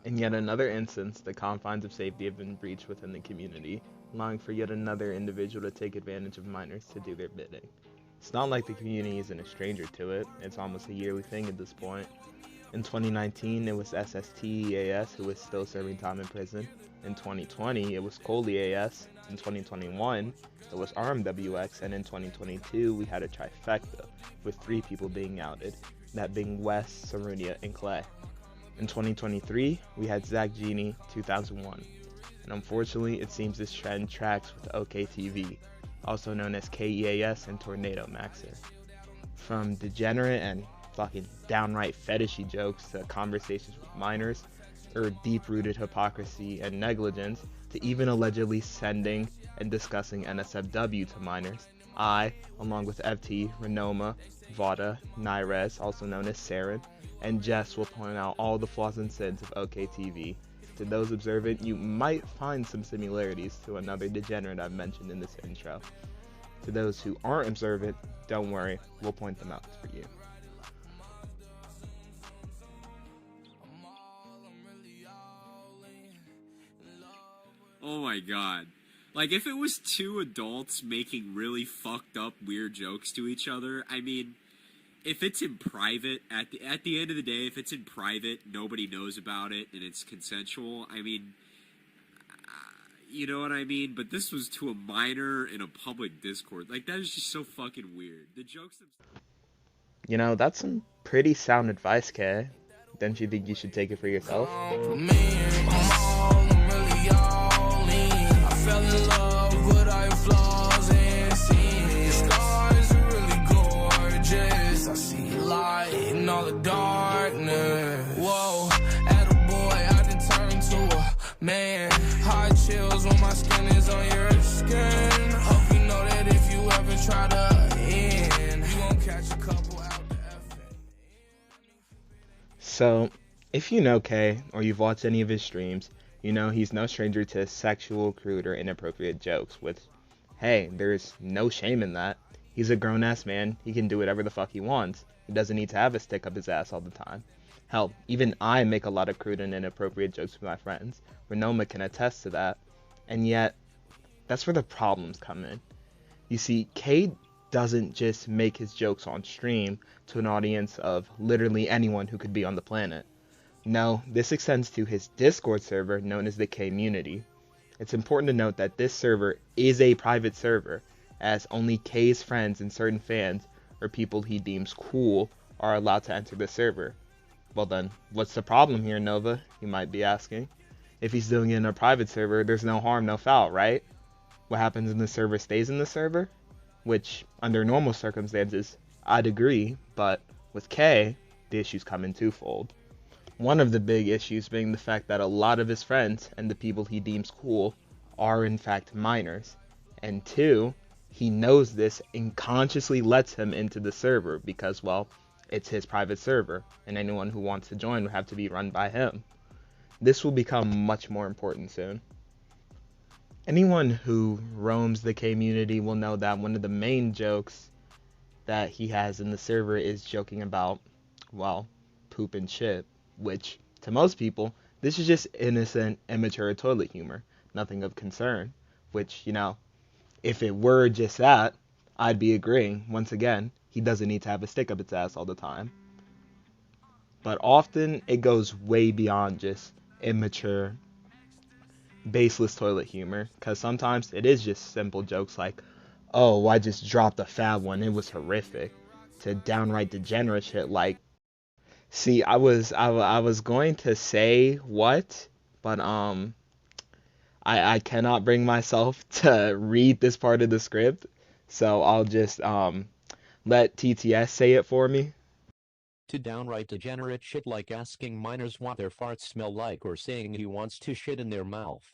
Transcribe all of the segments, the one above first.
In yet another instance, the confines of safety have been breached within the community, allowing for yet another individual to take advantage of minors to do their bidding. It's not like the community isn't a stranger to it, it's almost a yearly thing at this point. In 2019, it was SSTEAS who was still serving time in prison. In 2020, it was COLEAS. In 2021, it was RMWX. And in 2022, we had a trifecta, with 3 people being outed, that being Wes, Sarunia, and Clay. In 2023, we had Zach Genie, 2001. And unfortunately, it seems this trend tracks with OhKayTV, also known as KEAS and Tornado Maxer. From degenerate and fucking downright fetishy jokes to conversations with minors, or deep-rooted hypocrisy and negligence, to even allegedly sending and discussing NSFW to minors, I, along with FT, Rinnoma, Vawda, Nires, also known as Saren, and Jess will point out all the flaws and sins of OhKayTV. To those observant, you might find some similarities to another degenerate I've mentioned in this intro. To those who aren't observant, don't worry, we'll point them out for you. Oh my god. Like, if it was 2 adults making really fucked up, weird jokes to each other, I mean, if it's in private, at the end of the day, if it's in private, nobody knows about it, and it's consensual, I mean, you know what I mean? But this was to a minor in a public Discord. Like, that is just so fucking weird. The jokes themselves... You know, that's some pretty sound advice, Kay. Don't you think you should take it for yourself? Fell in love with our flaws and sins. Scars are really gorgeous. I see light in all the darkness. Whoa, at a boy, I done turned to a man. Hot chills when my skin is on your skin. Hope you know that if you ever try to end, you gon' catch a couple out the effing. So, if you know Kay, or you've watched any of his streams, you know he's no stranger to sexual, crude, or inappropriate jokes with, hey, there's no shame in that. He's a grown-ass man, he can do whatever the fuck he wants. He doesn't need to have a stick up his ass all the time. Hell, even I make a lot of crude and inappropriate jokes with my friends. Rinnoma can attest to that. And yet, that's where the problems come in. You see, Kay doesn't just make his jokes on stream to an audience of literally anyone who could be on the planet. No, this extends to his Discord server known as the Kaymunity. It's important to note that this server is a private server, as only Kay's friends and certain fans, or people he deems cool, are allowed to enter the server. Well then, what's the problem here, Nova? You might be asking. If he's doing it in a private server, there's no harm, no foul, right? What happens in the server stays in the server? Which, under normal circumstances, I'd agree, but with Kay, the issues come in twofold. One of the big issues being the fact that a lot of his friends and the people he deems cool are in fact minors. And 2, he knows this and consciously lets him into the server because, well, it's his private server, and anyone who wants to join would have to be run by him. This will become much more important soon. Anyone who roams the Kaymunity will know that one of the main jokes that he has in the server is joking about, well, poop and shit. Which, to most people, this is just innocent, immature toilet humor, nothing of concern, which, you know, if it were just that, I'd be agreeing. Once again, he doesn't need to have a stick up its ass all the time. But often, it goes way beyond just immature, baseless toilet humor, because sometimes it is just simple jokes like, oh, I just dropped a fat one, it was horrific, to downright degenerate shit like, see, I was going to say what, but I cannot bring myself to read this part of the script, so I'll just let TTS say it for me. To downright degenerate shit like asking minors what their farts smell like or saying he wants to shit in their mouth.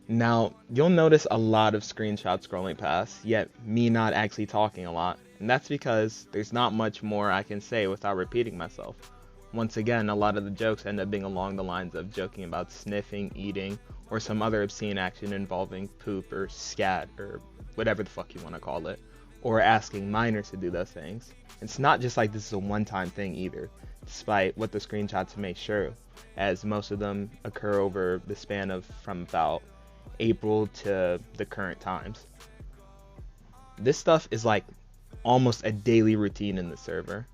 Now, you'll notice a lot of screenshots scrolling past, yet me not actually talking a lot. And that's because there's not much more I can say without repeating myself. Once again, a lot of the jokes end up being along the lines of joking about sniffing, eating, or some other obscene action involving poop or scat or whatever the fuck you want to call it. or asking minors to do those things. It's not just like this is a one-time thing either, despite what the screenshots may show, as most of them occur over the span of from about April to the current times. This stuff is like almost a daily routine in the server.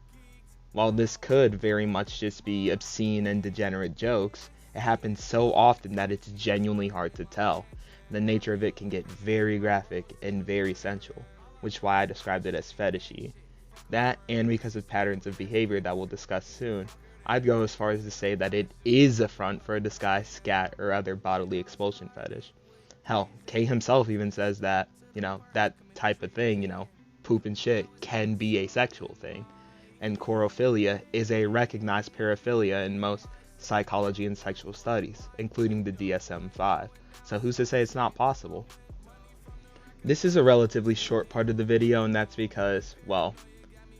While this could very much just be obscene and degenerate jokes, it happens so often that it's genuinely hard to tell. The nature of it can get very graphic and very sensual, which is why I described it as fetishy. That, and because of patterns of behavior that we'll discuss soon, I'd go as far as to say that it is a front for a disguised scat or other bodily expulsion fetish. Hell, Kay himself even says that, that type of thing, poop and shit, can be a sexual thing. And chorophilia is a recognized paraphilia in most psychology and sexual studies, including the DSM-5. So who's to say it's not possible? This is a relatively short part of the video, and that's because, well,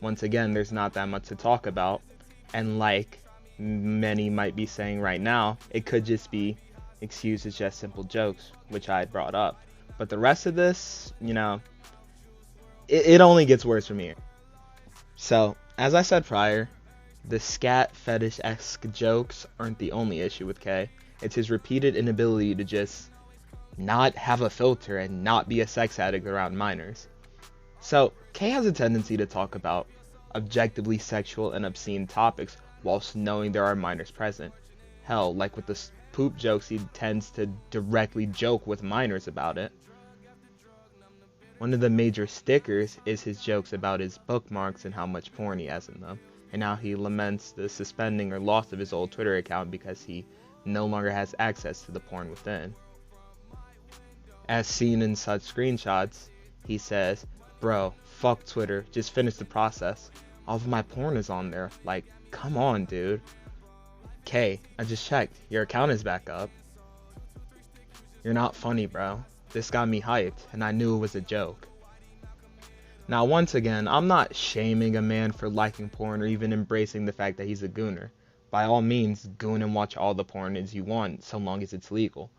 once again, there's not that much to talk about, and like many might be saying right now, it could just be excused as just simple jokes, which I had brought up. But the rest of this, it only gets worse from here. So, as I said prior, the scat fetish-esque jokes aren't the only issue with Kay. It's his repeated inability to just not have a filter and not be a sex addict around minors. So, Kay has a tendency to talk about objectively sexual and obscene topics whilst knowing there are minors present. Hell, like with the poop jokes, he tends to directly joke with minors about it. One of the major stickers is his jokes about his bookmarks and how much porn he has in them, and how he laments the suspending or loss of his old Twitter account because he no longer has access to the porn within. As seen in such screenshots, he says, "Bro, fuck Twitter, just finish the process. All of my porn is on there, like, come on, dude." Kay, I just checked, your account is back up. You're not funny, bro. This got me hyped, and I knew it was a joke. Now, once again, I'm not shaming a man for liking porn or even embracing the fact that he's a gooner. By all means, goon and watch all the porn as you want, so long as it's legal.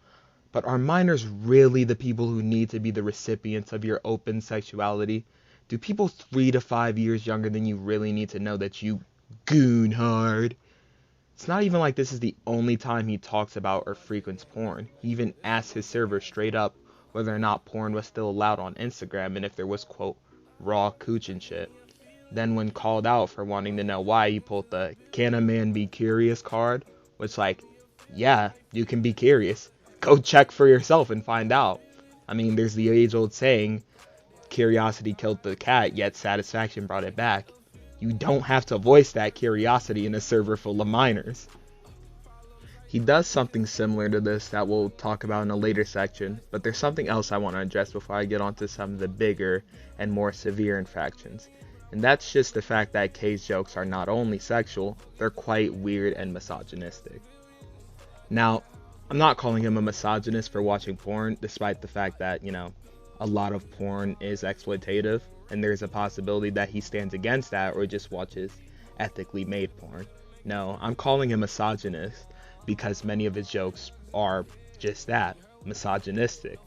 But are minors really the people who need to be the recipients of your open sexuality? Do people 3 to 5 years younger than you really need to know that you goon hard? It's not even like this is the only time he talks about or frequents porn. He even asks his server straight up whether or not porn was still allowed on Instagram and if there was, quote, raw cooch and shit. Then when called out for wanting to know why, he pulled the "can a man be curious" card, which, like, yeah, you can be curious. Go check for yourself and find out. I mean, there's the age-old saying, curiosity killed the cat, yet satisfaction brought it back. You don't have to voice that curiosity in a server full of minors. He does something similar to this that we'll talk about in a later section, but there's something else I want to address before I get onto some of the bigger and more severe infractions. And that's just the fact that Kay's jokes are not only sexual, they're quite weird and misogynistic. Now, I'm not calling him a misogynist for watching porn, despite the fact that, a lot of porn is exploitative, and there's a possibility that he stands against that or just watches ethically made porn. No, I'm calling him misogynist because many of his jokes are just that, misogynistic.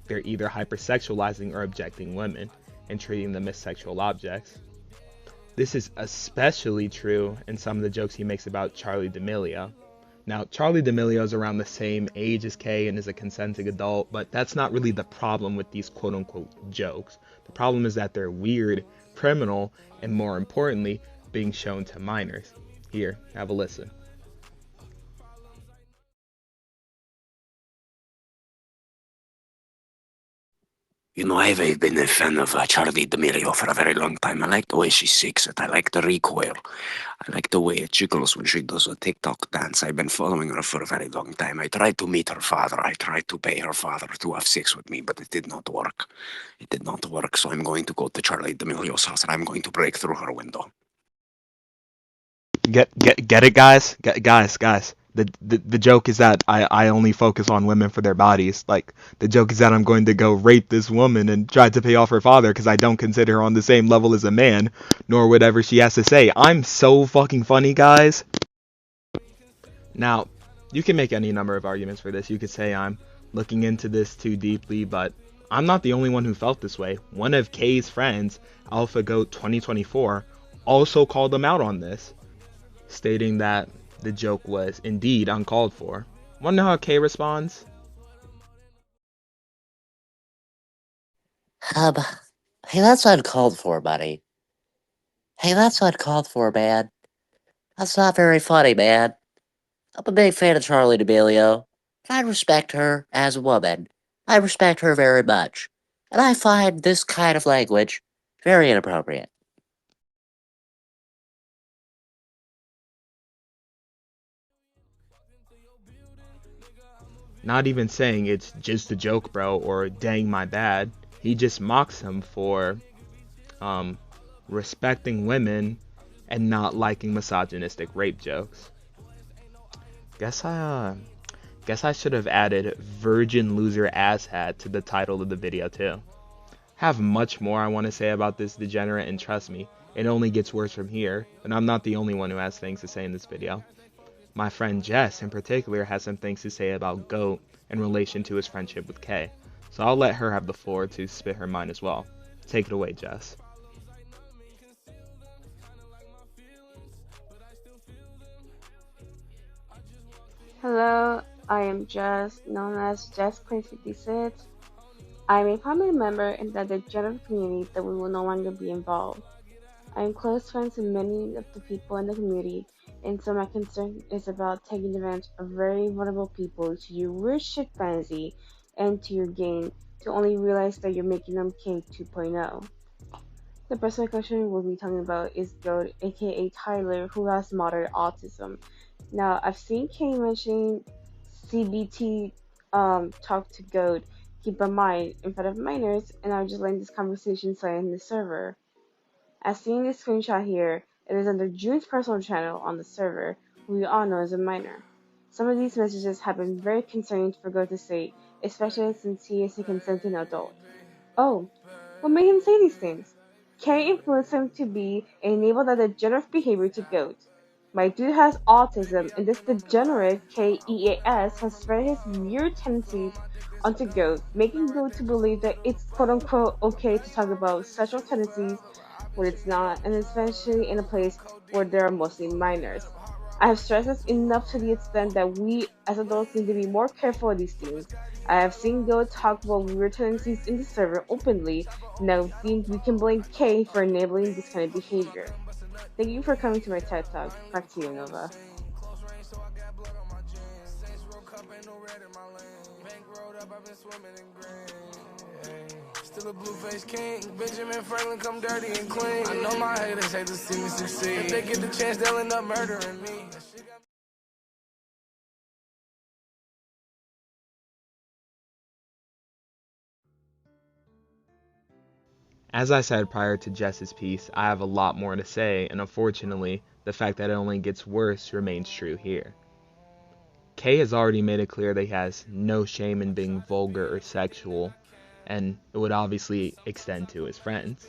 They're either hypersexualizing or objecting women and treating them as sexual objects. This is especially true in some of the jokes he makes about Charli D'Amelio. Now, Charli D'Amelio is around the same age as Kay and is a consenting adult, but that's not really the problem with these quote-unquote jokes. The problem is that they're weird, criminal, and more importantly, being shown to minors. Here, have a listen. I've been a fan of Charli D'Amelio for a very long time. I like the way she sings it. I like the recoil. I like the way it jiggles when she does a TikTok dance. I've been following her for a very long time. I tried to meet her father. I tried to pay her father to have sex with me, but it did not work. It did not work, so I'm going to go to Charli D'Amelio's house and I'm going to break through her window. Get it, guys? Guys. The joke is that I only focus on women for their bodies. Like, the joke is that I'm going to go rape this woman and try to pay off her father because I don't consider her on the same level as a man, nor whatever she has to say. I'm so fucking funny, guys. Now, you can make any number of arguments for this. You could say I'm looking into this too deeply, but I'm not the only one who felt this way. One of Kay's friends, Alpha Goat 2024, also called him out on this, stating that the joke was indeed uncalled for. Wanna know how Kay responds? Hey, that's uncalled for, buddy. Hey, that's uncalled for, man. That's not very funny, man. I'm a big fan of Charlie D'Amelio. I respect her as a woman. I respect her very much. And I find this kind of language very inappropriate. Not even saying it's just a joke, bro, or dang my bad. He just mocks him for um, respecting women and not liking misogynistic rape jokes. Guess I should have added virgin loser asshat to the title of the video too. Have much more I want to say about this degenerate, and trust me, it only gets worse from here, and I'm not the only one who has things to say in this video. My friend Jess in particular has some things to say about Goat in relation to his friendship with Kay, so I'll let her have the floor to spit her mind as well. Take it away, Jess. Hello, I am Jess, known as Jess Plays 56. I am a prominent member in the degenerate community that we will no longer be involved. I am close friends with many of the people in the community, and so my concern is about taking advantage of very vulnerable people to your weird shit fantasy and to your game to only realize that you're making them K 2.0. The person in question we'll be talking about is Goat, aka Tyler, who has moderate autism. Now, I've seen Kay mentioning CBT talk to Goat, keep in mind, in front of minors, and I'm just letting this conversation slide in the server. As seen in this screenshot here, it is under June's personal channel on the server, who we all know is a minor. Some of these messages have been very concerning for Goat to say, especially since he is a consenting adult. Oh, what made him say these things? Kay influenced him to be and enable that degenerate behavior to Goat. My dude has autism, and this degenerate KEAS has spread his weird tendencies onto Goat, making Goat to believe that it's quote-unquote okay to talk about sexual tendencies when it's not, and especially in a place where there are mostly minors. I have stressed this enough to the extent that we as adults need to be more careful of these things. I have seen Goat talk about weird tendencies in the server openly, and I think we can blame Kay for enabling this kind of behavior. Thank you for coming to my TED Talk. Back to you, Nova. Still a blue-face king. Benjamin Franklin come dirty and clean. I know my haters hate to see me succeed. If they get the chance, they'll end up murdering me. As I said prior to Jess's piece, I have a lot more to say, and unfortunately, the fact that it only gets worse remains true here. Kay has already made it clear that he has no shame in being vulgar or sexual, and it would obviously extend to his friends.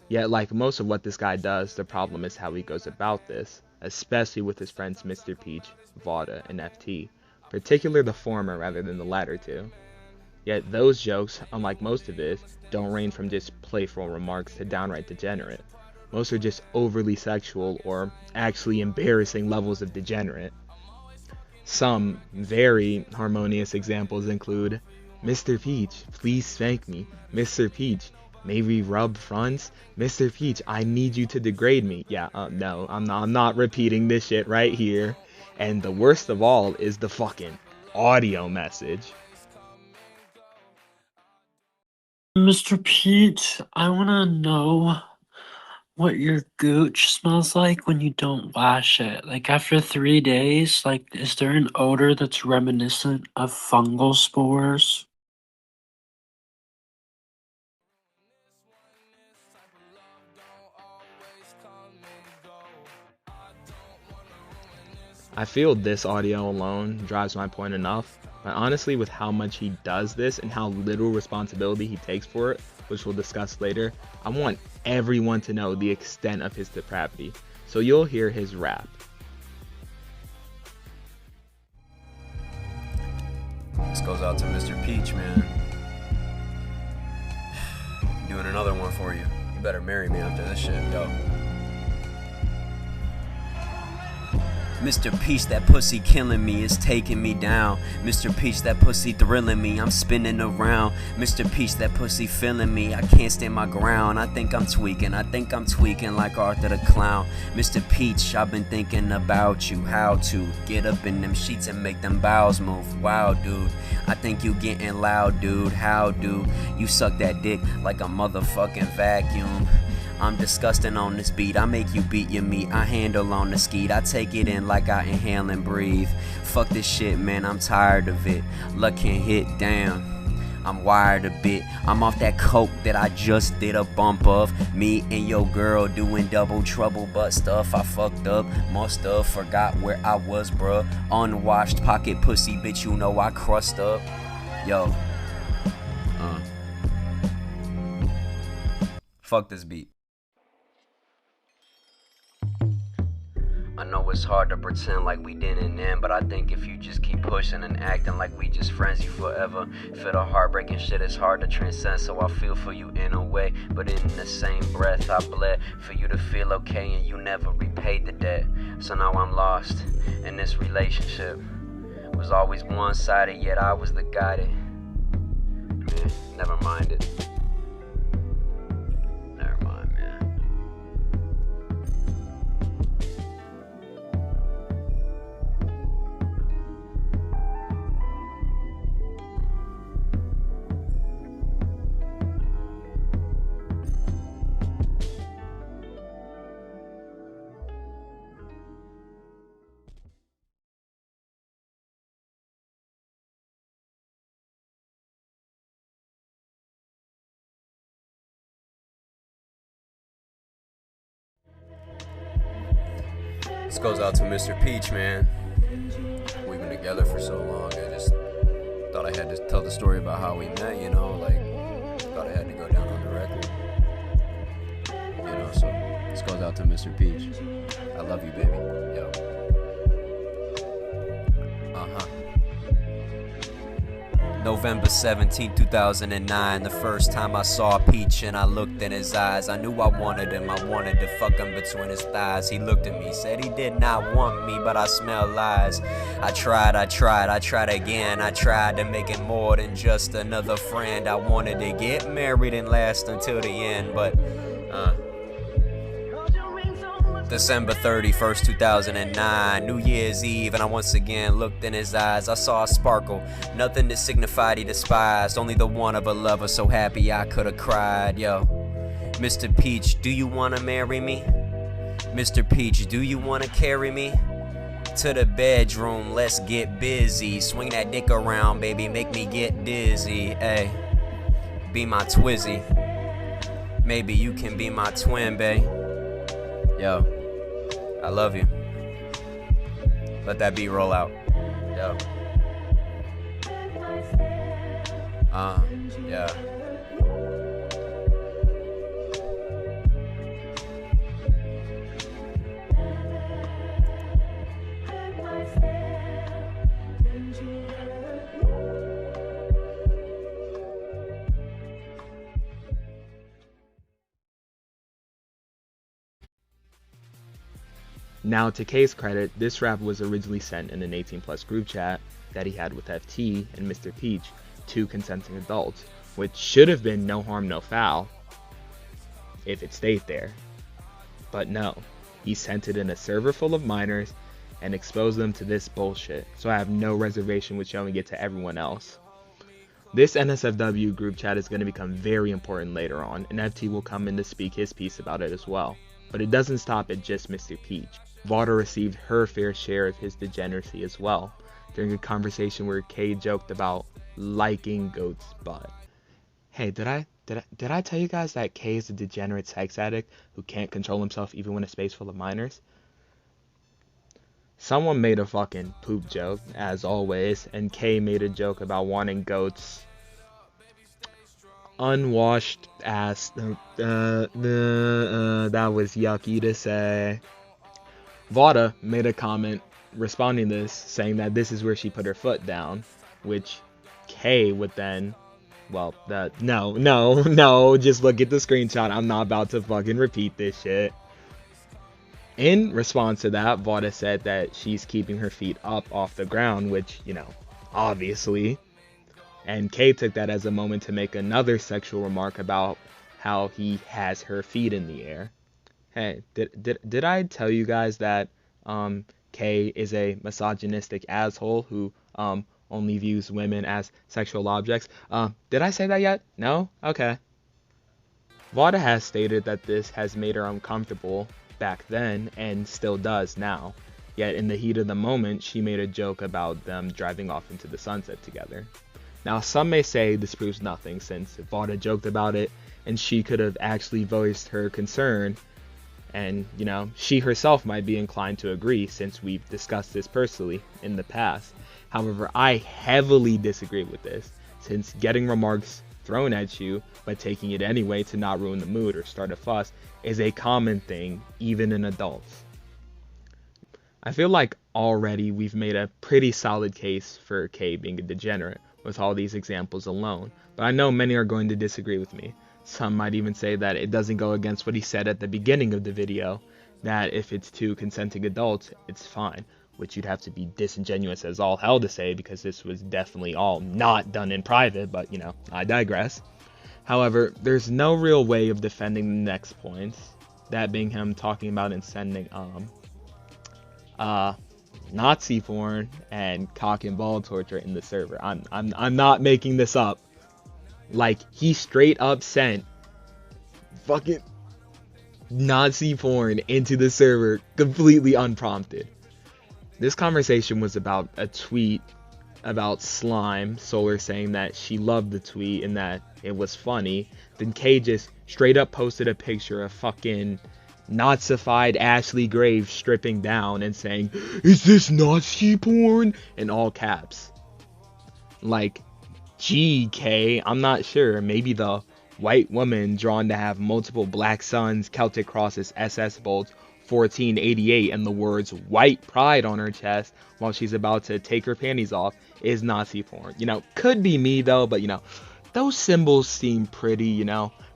Yet, like most of what this guy does, the problem is how he goes about this, especially with his friends Mr. Peach, Vawda, and FT, particularly the former rather than the latter two. Yet those jokes, unlike most of his, don't range from just playful remarks to downright degenerate. Most are just overly sexual or actually embarrassing levels of degenerate. Some very harmonious examples include, Mr. Peach, please spank me. Mr. Peach, may we rub fronts? Mr. Peach, I need you to degrade me. Yeah, no, I'm not repeating this shit right here. And the worst of all is the fucking audio message. Mr. Pete, I want to know what your gooch smells like when you don't wash it. Like after 3 days, like is there an odor that's reminiscent of fungal spores? I feel this audio alone drives my point enough, but honestly with how much he does this and how little responsibility he takes for it, which we'll discuss later, I want everyone to know the extent of his depravity. So you'll hear his rap. This goes out to Mr. Peach, man. doing another one for you. You better marry me after this shit, yo. Mr. Peach, that pussy killing me, is taking me down. Mr. Peach, that pussy thrilling me, I'm spinning around. Mr. Peach, that pussy feeling me, I can't stand my ground. I think I'm tweaking like Arthur the Clown. Mr. Peach, I've been thinking about you, how to get up in them sheets and make them bowels move. Wow, dude, I think you getting loud, dude. How do you suck that dick like a motherfucking vacuum? I'm disgusting on this beat, I make you beat your meat, I handle on the skeet, I take it in like I inhale and breathe. Fuck this shit, man, I'm tired of it. Luck can hit down, I'm wired a bit. I'm off that coke that I just did a bump of. Me and your girl doing double trouble, but stuff I fucked up. Musta forgot where I was, bruh. Unwashed pocket pussy, bitch, you know I crust up. Yo, fuck this beat. I know it's hard to pretend like we didn't end, but I think if you just keep pushing and acting like we just friends, you forever feel the heartbreaking shit is hard to transcend. So I feel for you in a way, but in the same breath I bled for you to feel okay, and you never repaid the debt. So now I'm lost in this relationship. Was always one-sided, yet I was the guided. Man, never mind it. Never mind, man. This goes out to Mr. Peach, man. We've been together for so long, I just thought I had to tell the story about how we met, you know, like, thought I had to go down on the record. You know, so this goes out to Mr. Peach. I love you, baby. Yo. November 17, 2009, the first time I saw Peach and I looked in his eyes. I knew I wanted him, I wanted to fuck him between his thighs. He looked at me, said he did not want me, but I smell lies. I tried again. I tried to make it more than just another friend. I wanted to get married and last until the end, but December 31st, 2009, New Year's Eve, and I once again looked in his eyes. I saw a sparkle, nothing that signified he despised, only the one of a lover so happy I could have cried. Yo, Mr. Peach, do you want to marry me? Mr. Peach, do you want to carry me to the bedroom? Let's get busy. Swing that dick around, baby, make me get dizzy. Ay, be my twizzy. Maybe you can be my twin, bae. Yo, I love you. Let that beat roll out. Yo. Yeah. Now, to Kay's credit, this rap was originally sent in an 18+ group chat that he had with FT and Mr. Peach, two consenting adults, which should have been no harm, no foul if it stayed there. But no, he sent it in a server full of minors and exposed them to this bullshit, so I have no reservation with showing it to everyone else. This NSFW group chat is going to become very important later on, and FT will come in to speak his piece about it as well. But it doesn't stop at just Mr. Peach. Vawda received her fair share of his degeneracy as well, during a conversation where Kay joked about liking Goat's butt. Hey, did I tell you guys that Kay is a degenerate sex addict who can't control himself even when a space full of minors? Someone made a fucking poop joke, as always, and Kay made a joke about wanting Goat's unwashed ass. That was yucky to say. Vawda made a comment responding to this, saying that this is where she put her foot down, which Kay would then well, no, just look at the screenshot. I'm not about to fucking repeat this shit. In response to that, Vawda said that she's keeping her feet up off the ground, which, obviously. And Kay took that as a moment to make another sexual remark about how he has her feet in the air. Hey, did I tell you guys that Kay is a misogynistic asshole who only views women as sexual objects? Did I say that yet? No? Okay. Vawda has stated that this has made her uncomfortable back then and still does now. Yet in the heat of the moment, she made a joke about them driving off into the sunset together. Now, some may say this proves nothing, since Vawda joked about it and she could have actually voiced her concern, and she herself might be inclined to agree, since we've discussed this personally in the past. However, I heavily disagree with this, since getting remarks thrown at you but taking it anyway to not ruin the mood or start a fuss is a common thing, even in adults. I feel like already we've made a pretty solid case for Kay being a degenerate with all these examples alone, but I know many are going to disagree with me. Some might even say that it doesn't go against what he said at the beginning of the video, that if it's two consenting adults, it's fine, which you'd have to be disingenuous as all hell to say, because this was definitely all not done in private, but I digress. However, there's no real way of defending the next points, that being him talking about and sending Nazi porn and cock and ball torture in the server. I'm not making this up. Like, he straight up sent fucking Nazi porn into the server completely unprompted. This conversation was about a tweet about slime, Solar saying that she loved the tweet and that it was funny. Then Kay just straight up posted a picture of fucking Nazified Ashley Graves stripping down and saying, "Is this Nazi porn?" in all caps. Like, gee, Kay, I'm not sure. Maybe the white woman drawn to have multiple black suns, Celtic crosses, SS bolts, 1488, and the words white pride on her chest while she's about to take her panties off is Nazi porn. Could be me though, but those symbols seem pretty,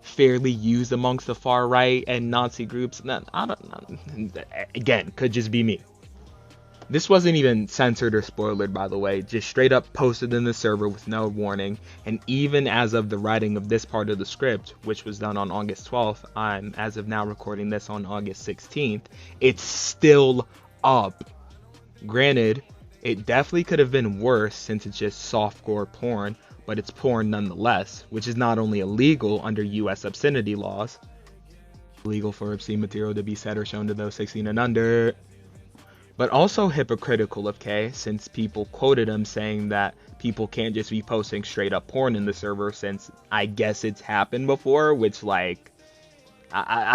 fairly used amongst the far right and Nazi groups. I don't know. Again, could just be me. This wasn't even censored or spoilered, by the way, just straight up posted in the server with no warning, and even as of the writing of this part of the script, which was done on August 12th, I'm as of now recording this on August 16th, it's still up. Granted, it definitely could have been worse since it's just softcore porn, but it's porn nonetheless, which is not only illegal under US obscenity laws, illegal for obscene material to be said or shown to those 16 and under, but also hypocritical of Kay, since people quoted him saying that people can't just be posting straight up porn in the server, since I guess it's happened before, which I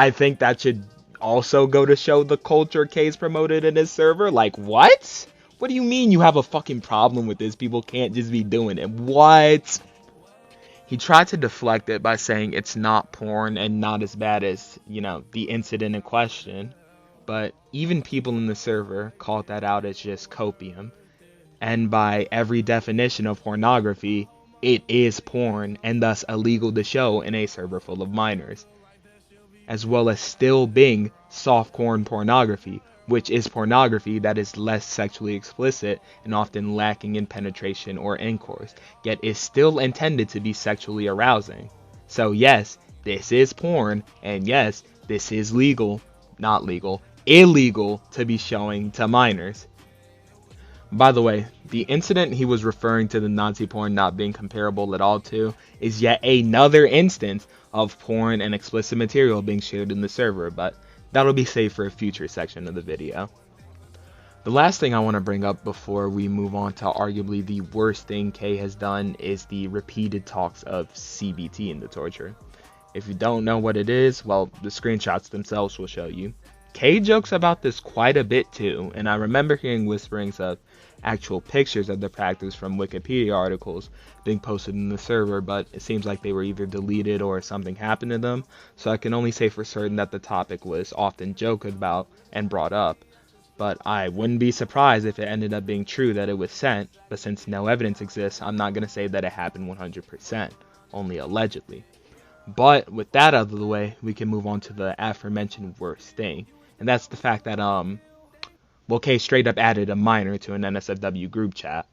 think that should also go to show the culture Kay's promoted in his server. Like, what? What do you mean you have a fucking problem with this? People can't just be doing it. What? He tried to deflect it by saying it's not porn and not as bad as, the incident in question. But even people in the server called that out as just copium. And by every definition of pornography, it is porn and thus illegal to show in a server full of minors. As well as still being softcore pornography, which is pornography that is less sexually explicit and often lacking in penetration or intercourse, yet is still intended to be sexually arousing. So yes, this is porn, and yes, this is illegal to be showing to minors. By the way, the incident he was referring to the Nazi porn not being comparable at all to is yet another instance of porn and explicit material being shared in the server, but that'll be saved for a future section of the video. The last thing I want to bring up before we move on to arguably the worst thing Kay has done is the repeated talks of CBT in the torture. If you don't know what it is, well, the screenshots themselves will show you. Kay jokes about this quite a bit too, and I remember hearing whisperings of actual pictures of the practice from Wikipedia articles being posted in the server, but it seems like they were either deleted or something happened to them, so I can only say for certain that the topic was often joked about and brought up. But I wouldn't be surprised if it ended up being true that it was sent, but since no evidence exists, I'm not going to say that it happened 100%. only allegedly. But with that out of the way, we can move on to the aforementioned worst thing, and that's the fact that K straight up added a minor to an NSFW group chat.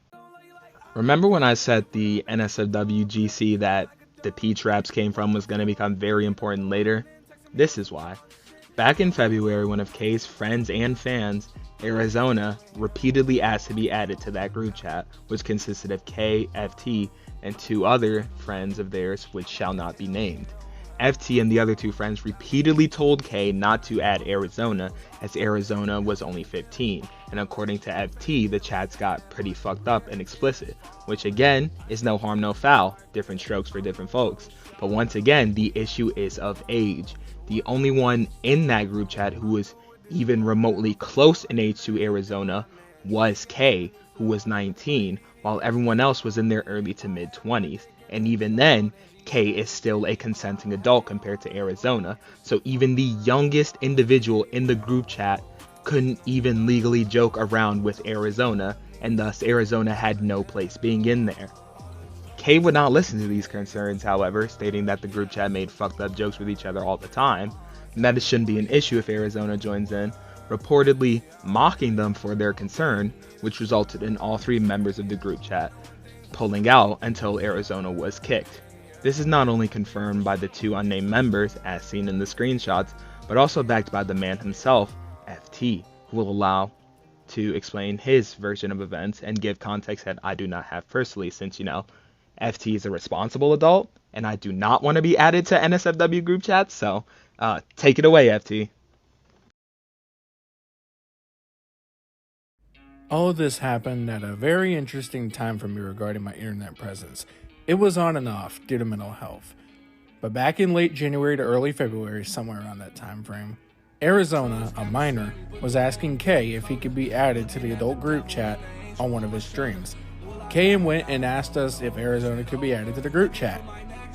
Remember when I said the NSFW GC that the Peach raps came from was going to become very important later? This is why. Back in February, one of K's friends and fans, Arizona, repeatedly asked to be added to that group chat, which consisted of K, FT, and 2 other friends of theirs which shall not be named. FT and the other 2 friends repeatedly told K not to add Arizona, as Arizona was only 15, and according to FT, the chats got pretty fucked up and explicit, which again is no harm no foul, different strokes for different folks. But once again, the issue is of age. The only one in that group chat who was even remotely close in age to Arizona was K, who was 19, while everyone else was in their early to mid 20s. And even then, K is still a consenting adult compared to Arizona, so even the youngest individual in the group chat couldn't even legally joke around with Arizona, and thus Arizona had no place being in there. K would not listen to these concerns, however, stating that the group chat made fucked up jokes with each other all the time, and that it shouldn't be an issue if Arizona joins in, reportedly mocking them for their concern, which resulted in all 3 members of the group chat pulling out until Arizona was kicked. This is not only confirmed by the 2 unnamed members, as seen in the screenshots, but also backed by the man himself, FT, who will allow to explain his version of events and give context that I do not have personally, since, FT is a responsible adult, and I do not want to be added to NSFW group chats, so take it away, FT. All of this happened at a very interesting time for me regarding my internet presence. It was on and off due to mental health. But back in late January to early February, somewhere around that time frame, Arizona, a minor, was asking K if he could be added to the adult group chat on one of his streams. K went and asked us if Arizona could be added to the group chat,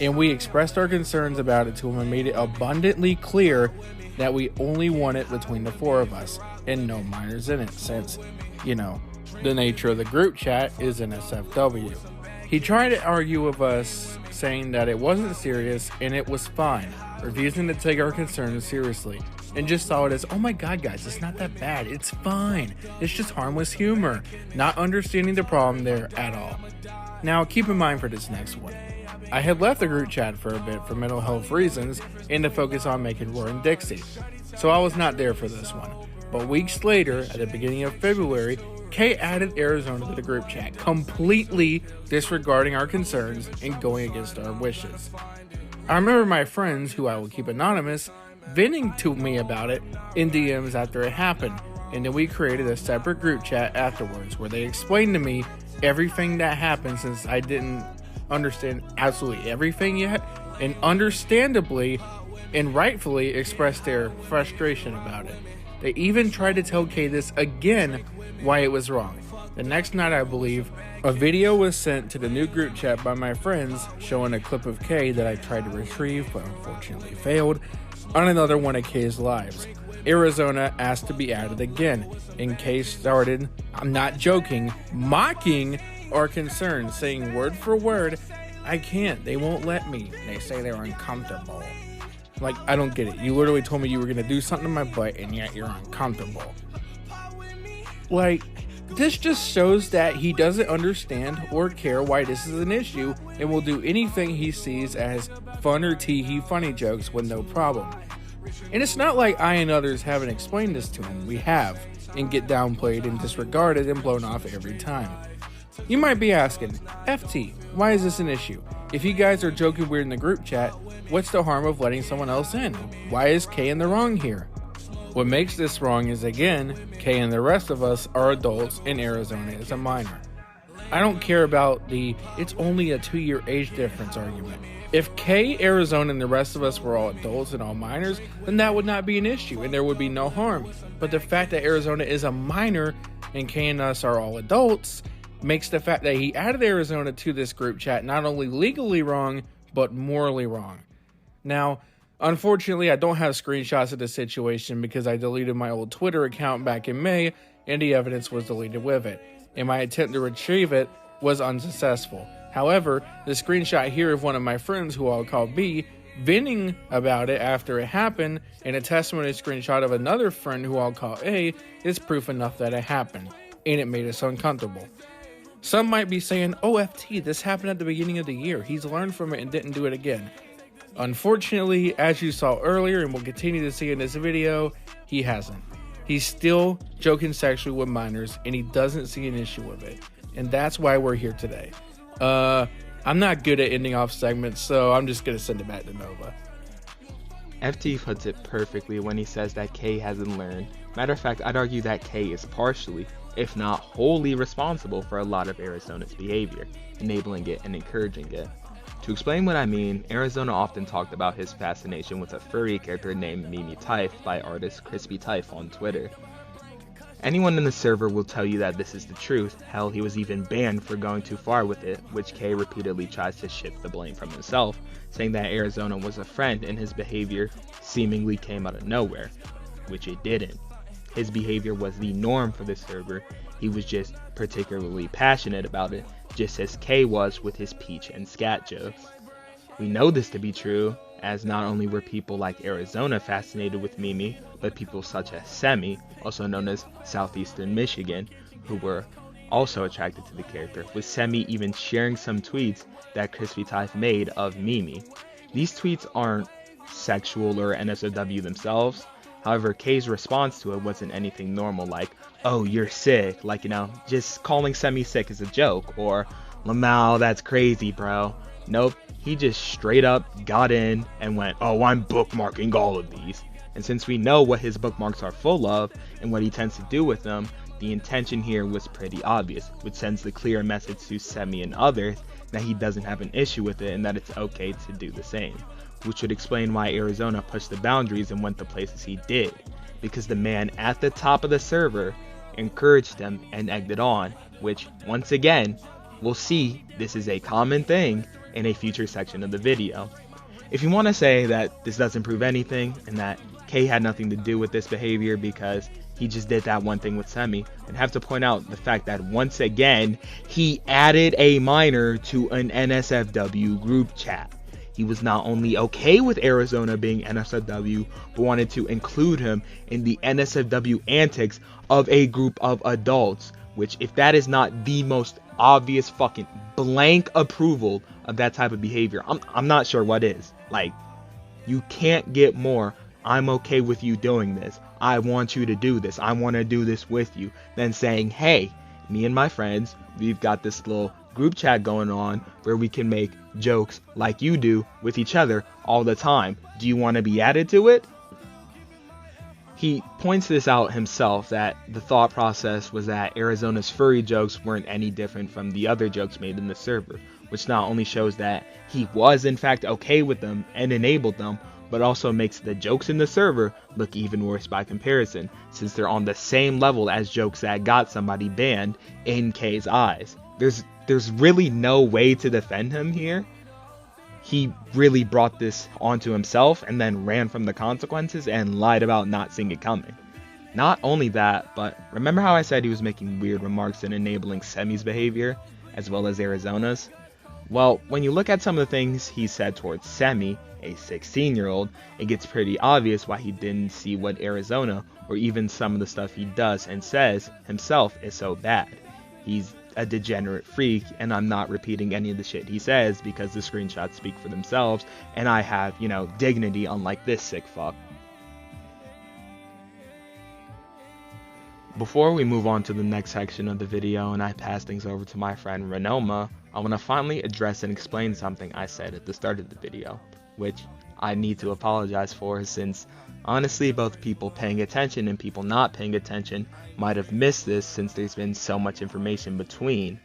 and we expressed our concerns about it to him and made it abundantly clear that we only want it between the 4 of us and no minors in it, since, the nature of the group chat is NSFW. He tried to argue with us, saying that it wasn't serious and it was fine, refusing to take our concerns seriously, and just saw it as, oh my god guys, it's not that bad, it's fine, it's just harmless humor, not understanding the problem there at all. Now keep in mind for this next one, I had left the group chat for a bit for mental health reasons and to focus on making Roaring Dixie, so I was not there for this one. But weeks later, at the beginning of February, K added Arizona to the group chat, completely disregarding our concerns and going against our wishes. I remember my friends, who I will keep anonymous, venting to me about it in DMs after it happened, and then we created a separate group chat afterwards where they explained to me everything that happened, since I didn't understand absolutely everything yet, and understandably and rightfully expressed their frustration about it. They even tried to tell K this again, why it was wrong. The next night, I believe, a video was sent to the new group chat by my friends showing a clip of K that I tried to retrieve but unfortunately failed on another one of K's lives. Arizona asked to be added again, and K started, I'm not joking, mocking our concerns, saying word for word, I can't, they won't let me, they say they're uncomfortable. Like, I don't get it. You literally told me you were going to do something to my butt, and yet you're uncomfortable. Like, this just shows that he doesn't understand or care why this is an issue, and will do anything he sees as fun or tee-hee funny jokes with no problem. And it's not like I and others haven't explained this to him. We have, and get downplayed and disregarded and blown off every time. You might be asking, FT, why is this an issue? If you guys are joking weird in the group chat, what's the harm of letting someone else in? Why is K in the wrong here? What makes this wrong is, again, K and the rest of us are adults and Arizona is a minor. I don't care about the it's only a 2-year age difference argument. If K, Arizona, and the rest of us were all adults and all minors, then that would not be an issue and there would be no harm. But the fact that Arizona is a minor and K and us are all adults makes the fact that he added Arizona to this group chat not only legally wrong, but morally wrong. Now, unfortunately, I don't have screenshots of the situation because I deleted my old Twitter account back in May, and the evidence was deleted with it, and my attempt to retrieve it was unsuccessful. However, the screenshot here of one of my friends, who I'll call B, venting about it after it happened, and a testimony screenshot of another friend, who I'll call A, is proof enough that it happened, and it made us uncomfortable. Some might be saying, OFT, this happened at the beginning of the year. He's learned from it and didn't do it again. Unfortunately, as you saw earlier and will continue to see in this video, he hasn't. He's still joking sexually with minors, and he doesn't see an issue with it. And that's why we're here today. I'm not good at ending off segments, so I'm just going to send it back to Nova. FT puts it perfectly when he says that K hasn't learned. Matter of fact, I'd argue that K is partially, if not wholly, responsible for a lot of Arizona's behavior, enabling it and encouraging it. To explain what I mean, Arizona often talked about his fascination with a furry character named Mimi Typh by artist Crispy Typh on Twitter. Anyone in the server will tell you that this is the truth. Hell, he was even banned for going too far with it, which K repeatedly tries to shift the blame from himself, saying that Arizona was a friend and his behavior seemingly came out of nowhere, which it didn't. His behavior was the norm for the server. He was just particularly passionate about it, just as K was with his peach and scat jokes. We know this to be true, as not only were people like Arizona fascinated with Mimi, but people such as Semi, also known as Southeastern Michigan, who were also attracted to the character, with Semi even sharing some tweets that Crispy Typh made of Mimi. These tweets aren't sexual or NSFW themselves. However, K's response to it wasn't anything normal like, oh, you're sick, like, just calling Semi sick is a joke, or Lamau, that's crazy, bro. Nope, he just straight up got in and went, oh, I'm bookmarking all of these. And since we know what his bookmarks are full of and what he tends to do with them, the intention here was pretty obvious, which sends the clear message to Semi and others that he doesn't have an issue with it and that it's okay to do the same, which would explain why Arizona pushed the boundaries and went the places he did, because the man at the top of the server encouraged them and egged it on, which, once again, we'll see this is a common thing in a future section of the video. If you want to say that this doesn't prove anything and that K had nothing to do with this behavior because he just did that one thing with Semi, I'd have to point out the fact that once again, he added a minor to an NSFW group chat. He was not only okay with Arizona being NSFW, but wanted to include him in the NSFW antics of a group of adults, which, if that is not the most obvious fucking blank approval of that type of behavior, I'm not sure what is. Like, you can't get more, I'm okay with you doing this, I want you to do this, I want to do this with you, than saying, hey, me and my friends, we've got this little group chat going on where we can make jokes like you do with each other all the time. Do you want to be added to it? He points this out himself, that the thought process was that Arizona's furry jokes weren't any different from the other jokes made in the server, which not only shows that he was in fact okay with them and enabled them, but also makes the jokes in the server look even worse by comparison, since they're on the same level as jokes that got somebody banned in K's eyes. There's really no way to defend him here. He really brought this onto himself and then ran from the consequences and lied about not seeing it coming. Not only that, but remember how I said he was making weird remarks and enabling Semi's behavior, as well as Arizona's? Well, when you look at some of the things he said towards Semi, a 16-year-old, it gets pretty obvious why he didn't see what Arizona, or even some of the stuff he does and says himself, is so bad. He's a degenerate freak, and I'm not repeating any of the shit he says because the screenshots speak for themselves, and I have, dignity unlike this sick fuck. Before we move on to the next section of the video and I pass things over to my friend Rinnoma, I want to finally address and explain something I said at the start of the video, which I need to apologize for, since honestly both people paying attention and people not paying attention might have missed this, since there's been so much information between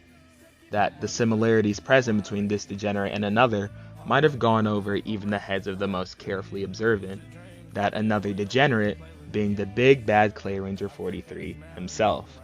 that the similarities present between this degenerate and another might have gone over even the heads of the most carefully observant, that another degenerate being the big bad Clay Ranger 43 himself.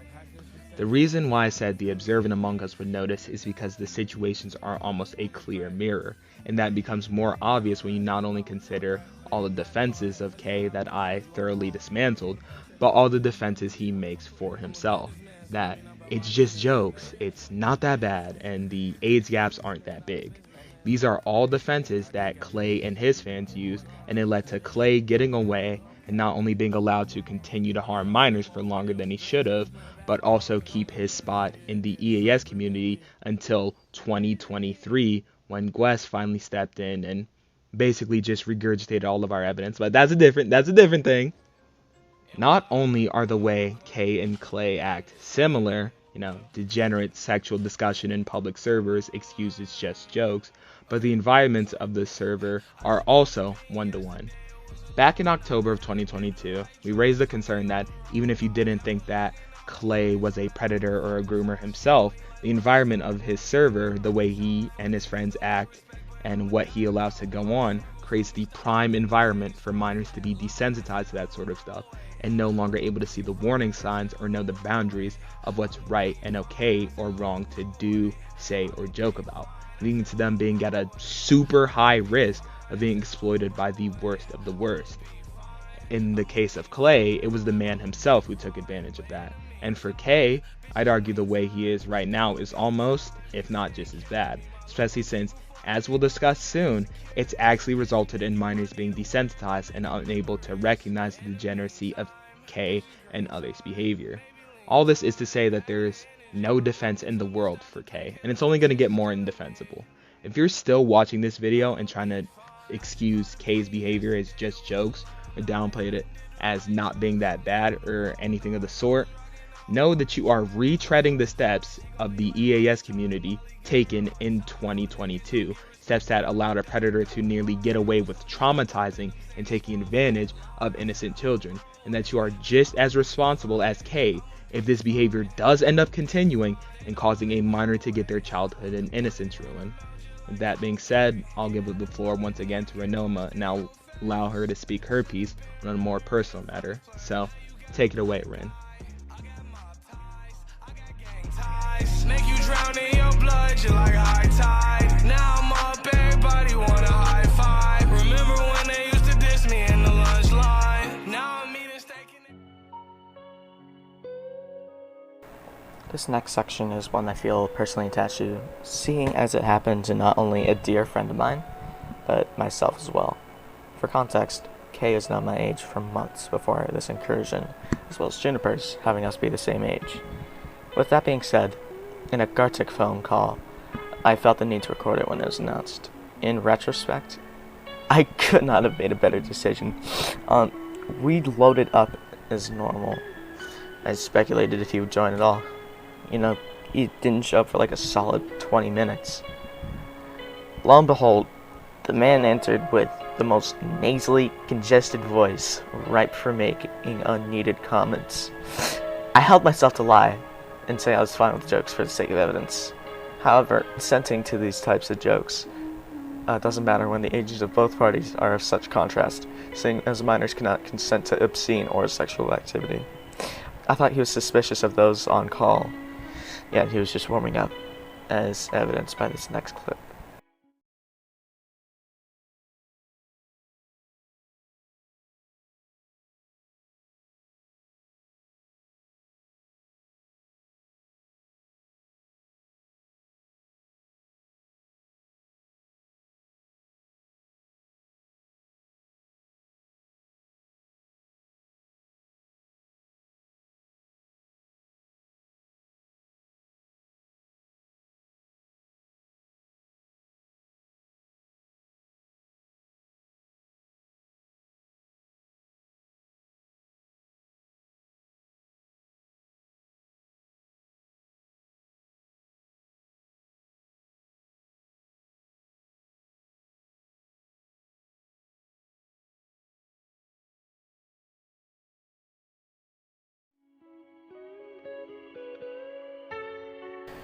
The reason why I said the observant among us would notice is because the situations are almost a clear mirror, and that becomes more obvious when you not only consider all the defenses of K that I thoroughly dismantled, but all the defenses he makes for himself. That It's just jokes, it's not that bad, and the AIDS gaps aren't that big. These are all defenses that Clay and his fans used, and it led to Clay getting away and not only being allowed to continue to harm minors for longer than he should have, but also keep his spot in the EAS community until 2023 when Gwes finally stepped in and basically just regurgitated all of our evidence. But that's a different thing. Not only are the way Kay and Clay act similar, degenerate sexual discussion in public servers excuses just jokes, but the environments of the server are also one-to-one. Back in October of 2022, we raised the concern that even if you didn't think that Clay was a predator or a groomer himself, the environment of his server, the way he and his friends act, and what he allows to go on, creates the prime environment for minors to be desensitized to that sort of stuff and no longer able to see the warning signs or know the boundaries of what's right and okay or wrong to do, say, or joke about, leading to them being at a super high risk of being exploited by the worst of the worst. In the case of Clay, it was the man himself who took advantage of that. And for Kay, I'd argue the way he is right now is almost, if not just as bad, especially since, as we'll discuss soon, it's actually resulted in minors being desensitized and unable to recognize the degeneracy of Kay and others' behavior. All this is to say that there's no defense in the world for Kay, and it's only going to get more indefensible. If you're still watching this video and trying to excuse Kay's behavior as just jokes or downplay it as not being that bad or anything of the sort, know that you are retreading the steps of the EAS community taken in 2022, steps that allowed a predator to nearly get away with traumatizing and taking advantage of innocent children, and that you are just as responsible as Kay if this behavior does end up continuing and causing a minor to get their childhood and innocence ruined. With that being said, I'll give the floor once again to Rinnoma, and I'll allow her to speak her piece on a more personal matter. So, take it away, Rin. Make you drown in your blood, you like high tide. Now I'm up, everybody wanna high five. Remember when they used to diss me in the lunch line? Now I'm eating steak in This next section is one I feel personally attached to, seeing as it happened to not only a dear friend of mine, but myself as well. For context, Kay has known my age for months before this incursion, as well as Juniper's having us be the same age. With that being said, in a Gartic phone call, I felt the need to record it when it was announced. In retrospect, I could not have made a better decision. We loaded up as normal. I speculated if he would join at all. He didn't show up for like a solid 20 minutes. Lo and behold, the man entered with the most nasally, congested voice, ripe for making unneeded comments. I held myself to lie and say I was fine with jokes for the sake of evidence. However, consenting to these types of jokes doesn't matter when the ages of both parties are of such contrast, seeing as minors cannot consent to obscene or sexual activity. I thought he was suspicious of those on call, yet he was just warming up, as evidenced by this next clip.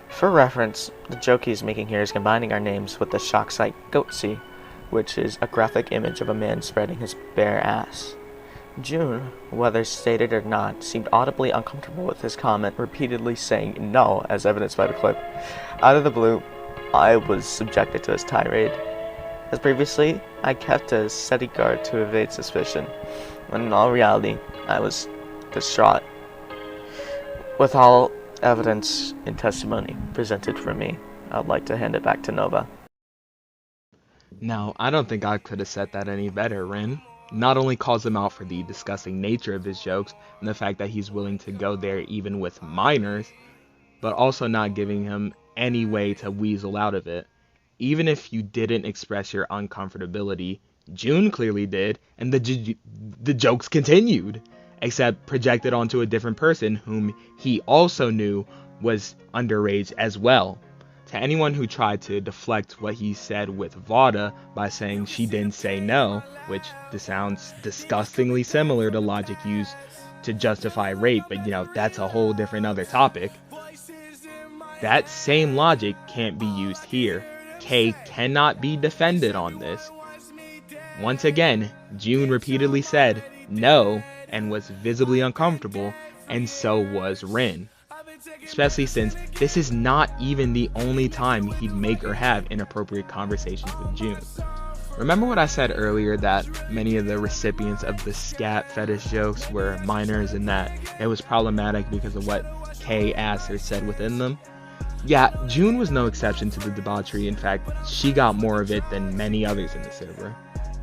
For reference, the joke he's making here is combining our names with the shock site Goatshell, which is a graphic image of a man spreading his bare ass. June, whether stated or not, seemed audibly uncomfortable with his comment, repeatedly saying no, as evidenced by the clip. Out of the blue, I was subjected to his tirade. As previously, I kept a steady guard to evade suspicion, when in all reality, I was distraught. With all evidence and testimony presented from me, I'd like to hand it back to Nova. Now, I don't think I could have said that any better, Rin. Not only calls him out for the disgusting nature of his jokes and the fact that he's willing to go there even with minors, but also not giving him any way to weasel out of it. Even if you didn't express your uncomfortability, June clearly did, and the jokes continued, except projected onto a different person whom he also knew was underage as well. To anyone who tried to deflect what he said with Vawda by saying she didn't say no, which sounds disgustingly similar to logic used to justify rape, but that's a whole different other topic. That same logic can't be used here. Kay cannot be defended on this. Once again, June repeatedly said no and was visibly uncomfortable, and so was Rin. Especially since this is not even the only time he'd make or have inappropriate conversations with June. Remember what I said earlier that many of the recipients of the scat fetish jokes were minors and that it was problematic because of what Kay asked or said within them? Yeah, June was no exception to the debauchery. In fact, she got more of it than many others in the server.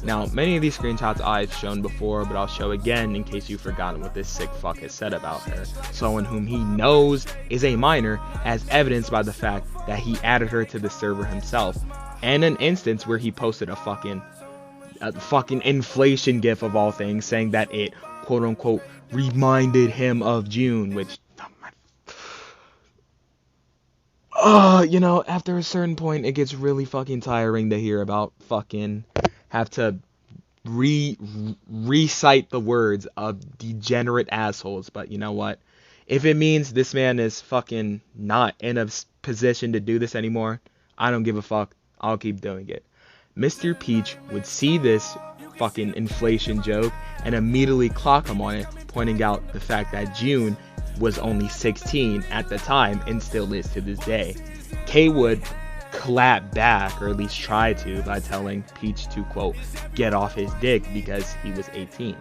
Now, many of these screenshots I've shown before, but I'll show again in case you've forgotten what this sick fuck has said about her. Someone whom he knows is a minor, as evidenced by the fact that he added her to the server himself, and an instance where he posted a fucking inflation gif of all things, saying that it, quote unquote, reminded him of June, which, after a certain point, it gets really fucking tiring to hear about fucking have to recite the words of degenerate assholes. But you know what? If it means this man is fucking not in a position to do this anymore, I don't give a fuck. I'll keep doing it. Mr. Peach would see this fucking inflation joke and immediately clock him on it, pointing out the fact that June was only 16 at the time and still is to this day. Kay would clap back, or at least try to, by telling Peach to, quote, get off his dick because he was 18.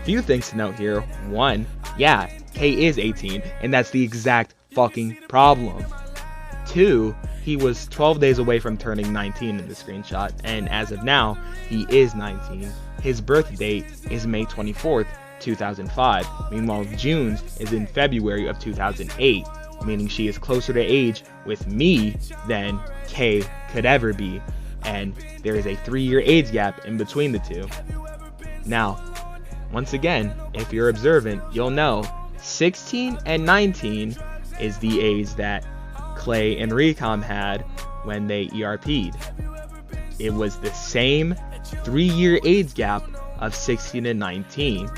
Few things to note here. One, yeah, Kay is 18, and that's the exact fucking problem. Two, he was 12 days away from turning 19 in the screenshot, and as of now, he is 19. His birth date is May 24th, 2005. Meanwhile, June's is in February of 2008. Meaning she is closer to age with me than Kay could ever be, and there is a 3-year age gap in between the two. Now, once again, if you're observant, you'll know 16 and 19 is the age that Clay and Recom had when they ERP'd. It was the same 3-year age gap of 16 and 19.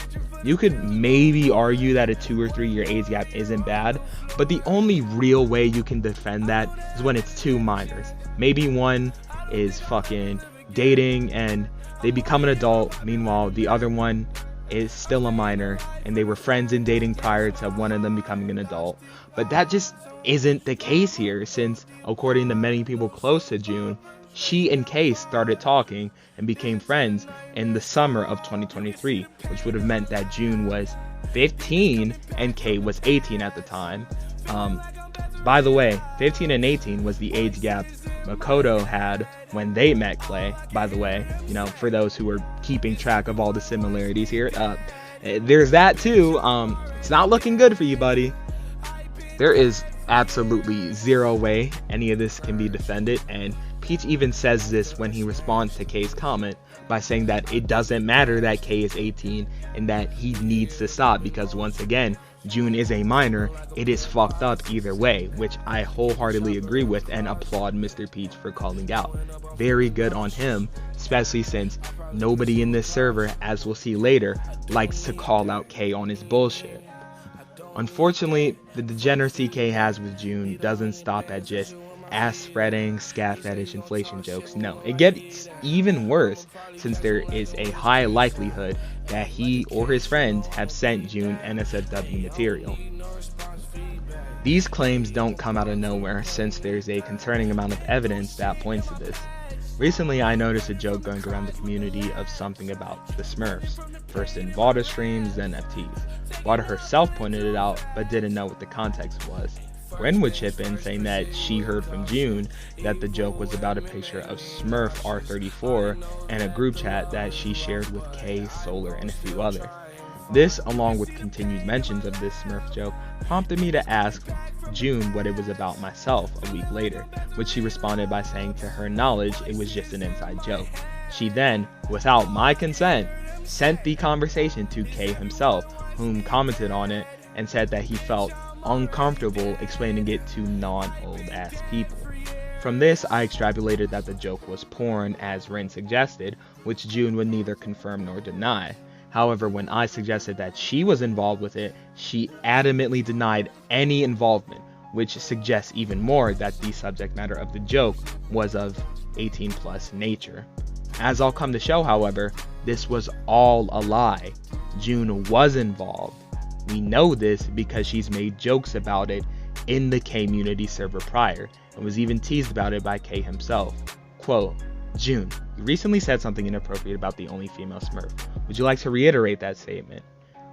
You could maybe argue that a 2 or 3 year age gap isn't bad, but the only real way you can defend that is when it's two minors. Maybe one is fucking dating and they become an adult, meanwhile the other one is still a minor and they were friends and dating prior to one of them becoming an adult. But that just isn't the case here, since according to many people close to June, she and Kay started talking and became friends in the summer of 2023, which would have meant that June was 15 and Kay was 18 at the time. By the way, 15 and 18 was the age gap Makoto had when they met Clay. By the way, for those who are keeping track of all the similarities here, there's that too. It's not looking good for you, buddy. There is absolutely zero way any of this can be defended, and Peach even says this when he responds to Kay's comment by saying that it doesn't matter that Kay is 18 and that he needs to stop because, once again, June is a minor. It is fucked up either way, which I wholeheartedly agree with and applaud Mr. Peach for calling out. Very good on him, especially since nobody in this server, as we'll see later, likes to call out Kay on his bullshit. Unfortunately, the degeneracy Kay has with June doesn't stop at just ass spreading, scat fetish, inflation jokes. No, it gets even worse, since there is a high likelihood that he or his friends have sent June NSFW material. These claims don't come out of nowhere, since there's a concerning amount of evidence that points to this. Recently, I noticed a joke going around the community of something about the Smurfs, first in Vawda streams, then FTs. Vawda herself pointed it out, but didn't know what the context was. Ren would chip in, saying that she heard from June that the joke was about a picture of Smurf R34 and a group chat that she shared with Kay, Solar, and a few others. This, along with continued mentions of this Smurf joke, prompted me to ask June what it was about myself a week later, which she responded by saying to her knowledge it was just an inside joke. She then, without my consent, sent the conversation to Kay himself, whom commented on it and said that he felt uncomfortable explaining it to non-old ass people. From this, I extrapolated that the joke was porn, as Ren suggested, which June would neither confirm nor deny. However, when I suggested that she was involved with it, she adamantly denied any involvement, which suggests even more that the subject matter of the joke was of 18+ nature. As I'll come to show, however, this was all a lie. June was involved. We know this because she's made jokes about it in the K-Munity server prior, and was even teased about it by K himself. Quote, June, you recently said something inappropriate about the only female Smurf. Would you like to reiterate that statement?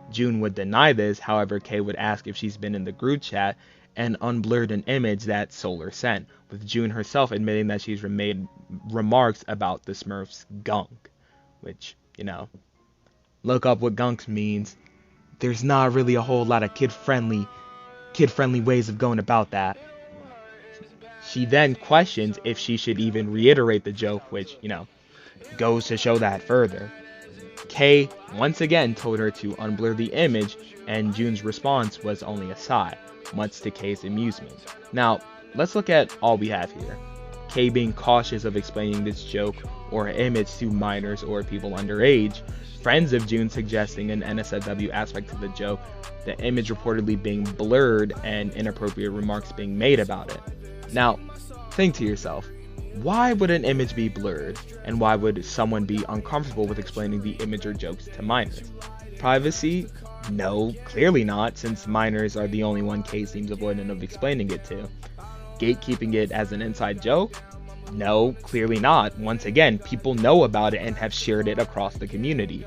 June would deny this, however, Kay would ask if she's been in the group chat and unblurred an image that Solar sent, with June herself admitting that she's made remarks about the Smurfs' gunk. Which, look up what gunk means. There's not really a whole lot of kid-friendly ways of going about that. She then questions if she should even reiterate the joke, which, goes to show that further. Kay once again told her to unblur the image, and June's response was only a sigh, much to Kay's amusement. Now, let's look at all we have here. Kay being cautious of explaining this joke or image to minors or people underage, friends of June suggesting an NSFW aspect to the joke, the image reportedly being blurred, and inappropriate remarks being made about it. Now, think to yourself, why would an image be blurred, and why would someone be uncomfortable with explaining the image or jokes to minors? Privacy? No, clearly not, since minors are the only one Kay seems avoidant of explaining it to. Gatekeeping it as an inside joke? No, clearly not. Once again, people know about it and have shared it across the community.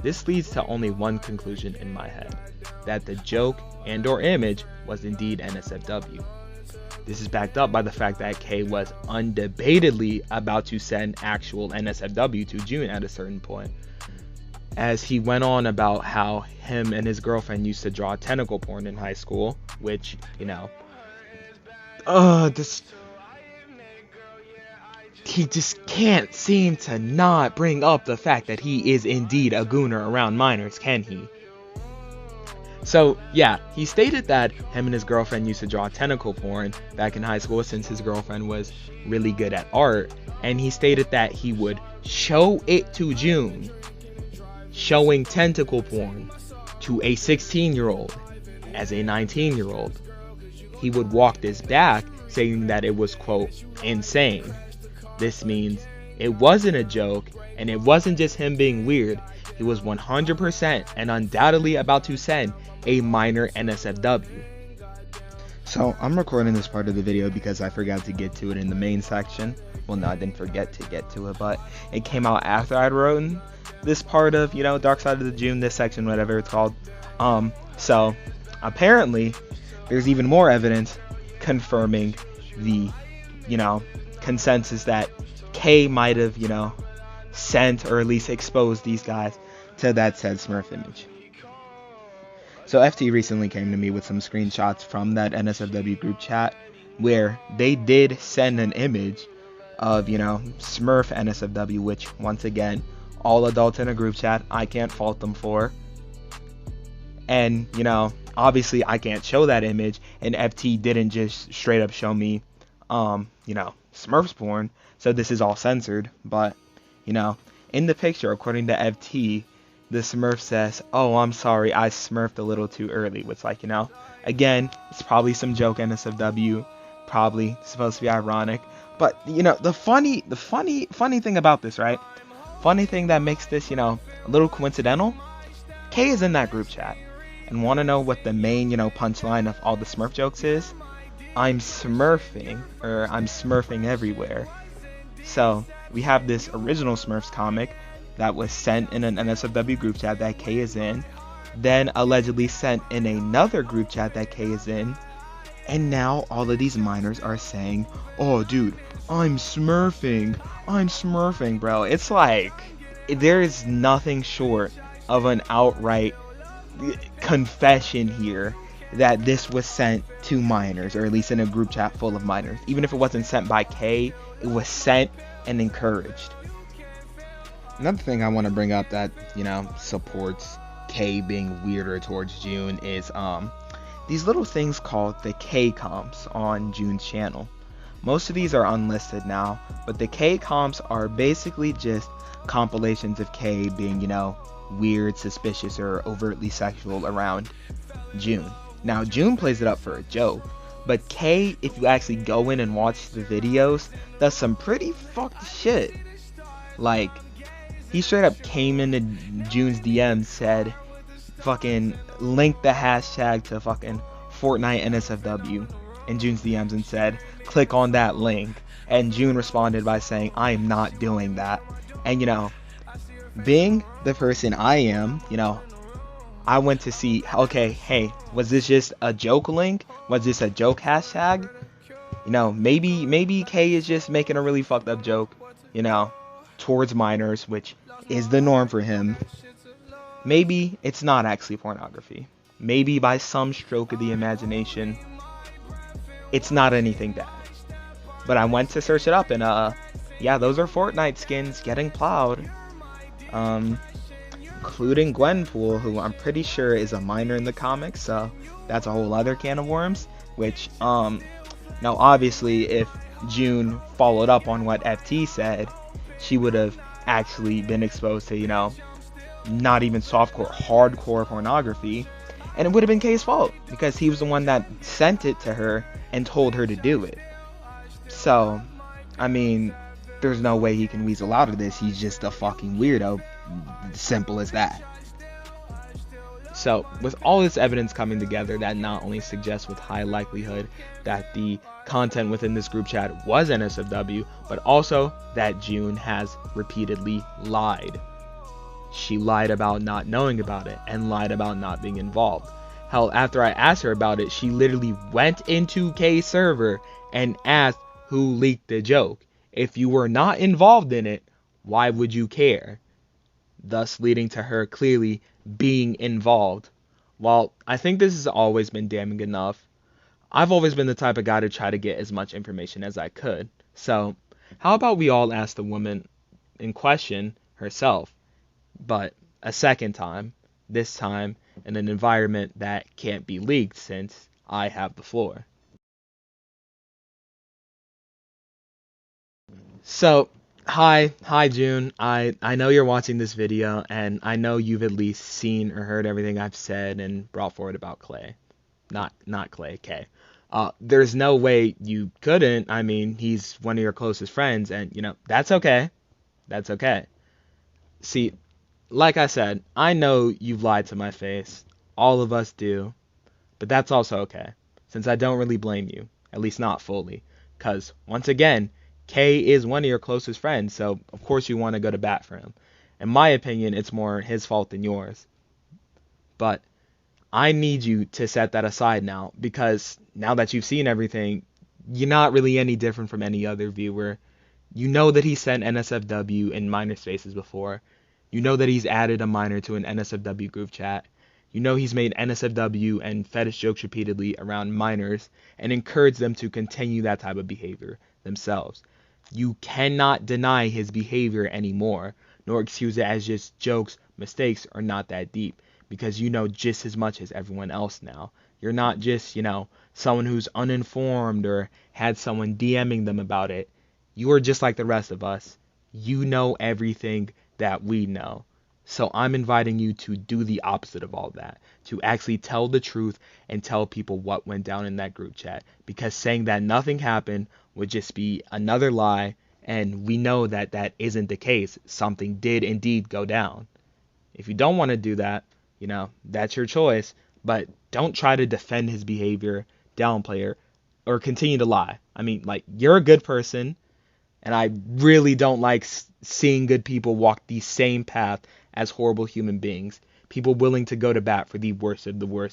This leads to only one conclusion in my head, that the joke and or image was indeed NSFW. This is backed up by the fact that Kay was undebatedly about to send actual NSFW to June at a certain point, as he went on about how him and his girlfriend used to draw tentacle porn in high school, which, he just can't seem to not bring up the fact that he is indeed a gooner around minors, can he? So, yeah, he stated that him and his girlfriend used to draw tentacle porn back in high school since his girlfriend was really good at art, and he stated that he would show it to June, showing tentacle porn to a 16-year-old as a 19-year-old. He would walk this back, saying that it was, quote, insane. This means it wasn't a joke, and it wasn't just him being weird. He was 100% and undoubtedly about to send a minor NSFW. So I'm recording this part of the video because I forgot to get to it in the main section. Well, no, I didn't forget to get to it, but it came out after I'd written this part of, Dark Side of the June, this section, whatever it's called. So apparently there's even more evidence confirming the, consensus that Kay might have, sent or at least exposed these guys to that said Smurf image. So FT recently came to me with some screenshots from that NSFW group chat where they did send an image of, Smurf NSFW, which once again, all adults in a group chat, I can't fault them for. And, obviously I can't show that image, and FT didn't just straight up show me, Smurfs porn, so this is all censored. But, in the picture, according to FT, the Smurf says, "Oh, I'm sorry, I smurfed a little too early." Which, again, it's probably some joke NSFW, probably supposed to be ironic. But, the funny thing about this, right? Funny thing that makes this, a little coincidental, Kay is in that group chat. And want to know what the main, punchline of all the Smurf jokes is? I'm smurfing everywhere. So, we have this original Smurfs comic that was sent in an NSFW group chat that K is in, then allegedly sent in another group chat that K is in, and now all of these minors are saying, oh dude, I'm smurfing, bro. It's like, there is nothing short of an outright confession here that this was sent to minors, or at least in a group chat full of minors. Even if it wasn't sent by K, it was sent and encouraged. Another thing I want to bring up that, supports K being weirder towards June is these little things called the K comps on June's channel. Most of these are unlisted now, but the K comps are basically just compilations of K being, weird, suspicious, or overtly sexual around June. Now, June plays it up for a joke, but K, if you actually go in and watch the videos, does some pretty fucked shit. Like, he straight up came into June's DM, said, fucking linked the hashtag to fucking Fortnite NSFW in June's DMs and said, click on that link. And June responded by saying, I am not doing that. And, being the person I am, I went to see, okay, hey, was this just a joke link? Was this a joke hashtag? Maybe K is just making a really fucked up joke, towards minors, which is the norm for him. Maybe it's not actually pornography. Maybe by some stroke of the imagination, it's not anything bad. But I went to search it up, and yeah, those are Fortnite skins getting plowed. Including Gwenpool, who I'm pretty sure is a minor in the comics, so that's a whole other can of worms. Which, now obviously, if June followed up on what FT said, she would have actually been exposed to, not even softcore, hardcore pornography, and it would have been K's fault, because he was the one that sent it to her and told her to do it. So, I mean, there's no way he can weasel out of this. He's just a fucking weirdo. Simple as that. So, with all this evidence coming together, that not only suggests with high likelihood that the content within this group chat was NSFW, but also that June has repeatedly lied. She lied about not knowing about it, and lied about not being involved. Hell, after I asked her about it, she literally went into K's server and asked who leaked the joke. If you were not involved in it, why would you care? Thus leading to her clearly being involved. While I think this has always been damning enough, I've always been the type of guy to try to get as much information as I could. So, how about we all ask the woman in question herself, but a second time, this time in an environment that can't be leaked since I have the floor. So, hi June. I know you're watching this video, and I know you've at least seen or heard everything I've said and brought forward about Clay. Not Clay, K. There's no way you couldn't. I mean, he's one of your closest friends, and, that's okay. That's okay. See, like I said, I know you've lied to my face. All of us do. But that's also okay, since I don't really blame you, at least not fully. Because, once again, K is one of your closest friends, so of course you want to go to bat for him. In my opinion, it's more his fault than yours. But I need you to set that aside now, because now that you've seen everything, you're not really any different from any other viewer. You know that he sent NSFW in minor spaces before. You know that he's added a minor to an NSFW group chat. You know he's made NSFW and fetish jokes repeatedly around minors and encouraged them to continue that type of behavior themselves. You cannot deny his behavior anymore, nor excuse it as just jokes, mistakes, or not that deep, because you know just as much as everyone else now. You're not just, someone who's uninformed or had someone DMing them about it. You are just like the rest of us. You know everything that we know. So I'm inviting you to do the opposite of all that, to actually tell the truth and tell people what went down in that group chat, because saying that nothing happened would just be another lie, and we know that that isn't the case. Something did indeed go down. If you don't want to do that, that's your choice, but don't try to defend his behavior, downplay it, or continue to lie. I mean, you're a good person. And I really don't like seeing good people walk the same path as horrible human beings. People willing to go to bat for the worst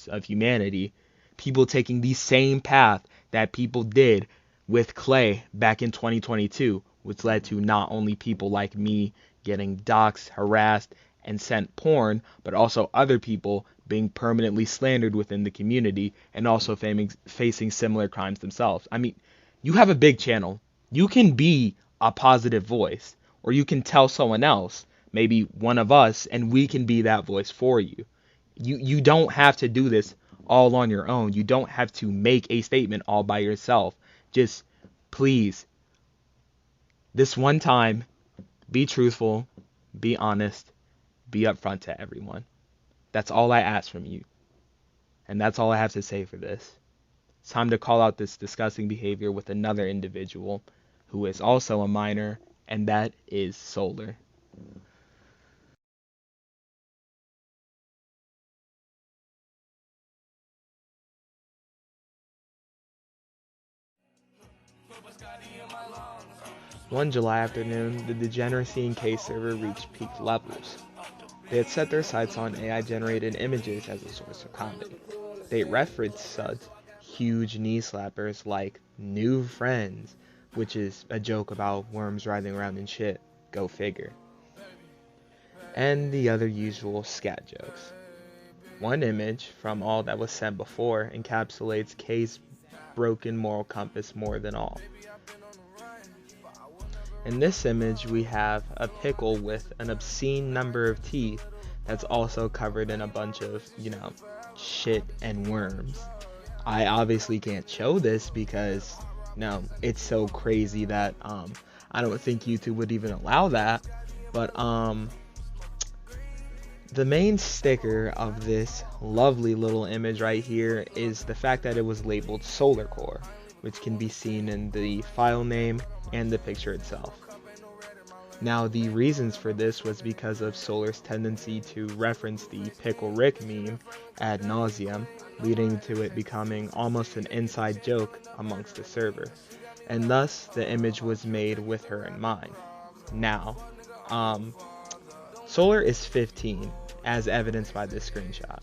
of humanity. People taking the same path that people did with Clay back in 2022, which led to not only people like me getting doxxed, harassed, and sent porn, but also other people being permanently slandered within the community and also facing similar crimes themselves. I mean, you have a big channel. You can be a positive voice, or you can tell someone else, maybe one of us, and we can be that voice for you. You don't have to do this all on your own. You don't have to make a statement all by yourself. Just please, this one time, be truthful, be honest, be upfront to everyone. That's all I ask from you. And that's all I have to say for this. It's time to call out this disgusting behavior with another individual who is also a minor, and that is Solar. One July afternoon, the Degeneracy and K server reached peak levels. They had set their sights on AI-generated images as a source of comedy. They referenced such huge knee slappers like new friends, which is a joke about worms writhing around in shit, go figure, and the other usual scat jokes. One image from all that was said before encapsulates K's broken moral compass more than all. In this image, we have a pickle with an obscene number of teeth that's also covered in a bunch of, shit and worms. I obviously can't show this because, it's so crazy that I don't think YouTube would even allow that. But the main sticker of this lovely little image right here is the fact that it was labeled Solar Core, which can be seen in the file name and the picture itself. Now, the reasons for this was because of Solar's tendency to reference the Pickle Rick meme ad nauseum, leading to it becoming almost an inside joke amongst the server, and thus the image was made with her in mind. Now, Solar is 15, as evidenced by this screenshot.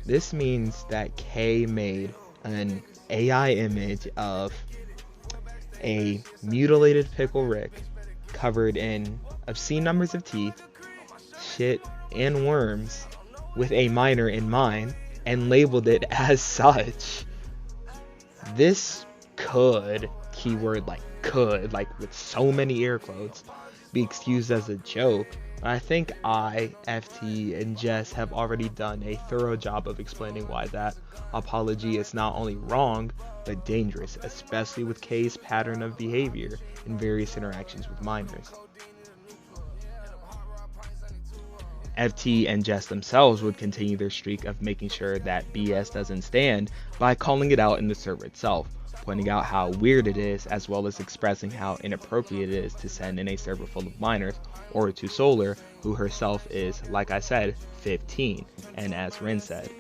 This means that K made an AI image of a mutilated Pickle Rick covered in obscene numbers of teeth, shit, and worms with a minor in mind and labeled it as such. This could, keyword like could, like with so many air quotes, be excused as a joke. I think I, FT, and Jess have already done a thorough job of explaining why that apology is not only wrong, but dangerous, especially with K's pattern of behavior in various interactions with minors. FT and Jess themselves would continue their streak of making sure that BS doesn't stand by calling it out in the server itself, pointing out how weird it is, as well as expressing how inappropriate it is to send in a server full of minors, or to Solar, who herself is, like I said, 15, and as Rin said.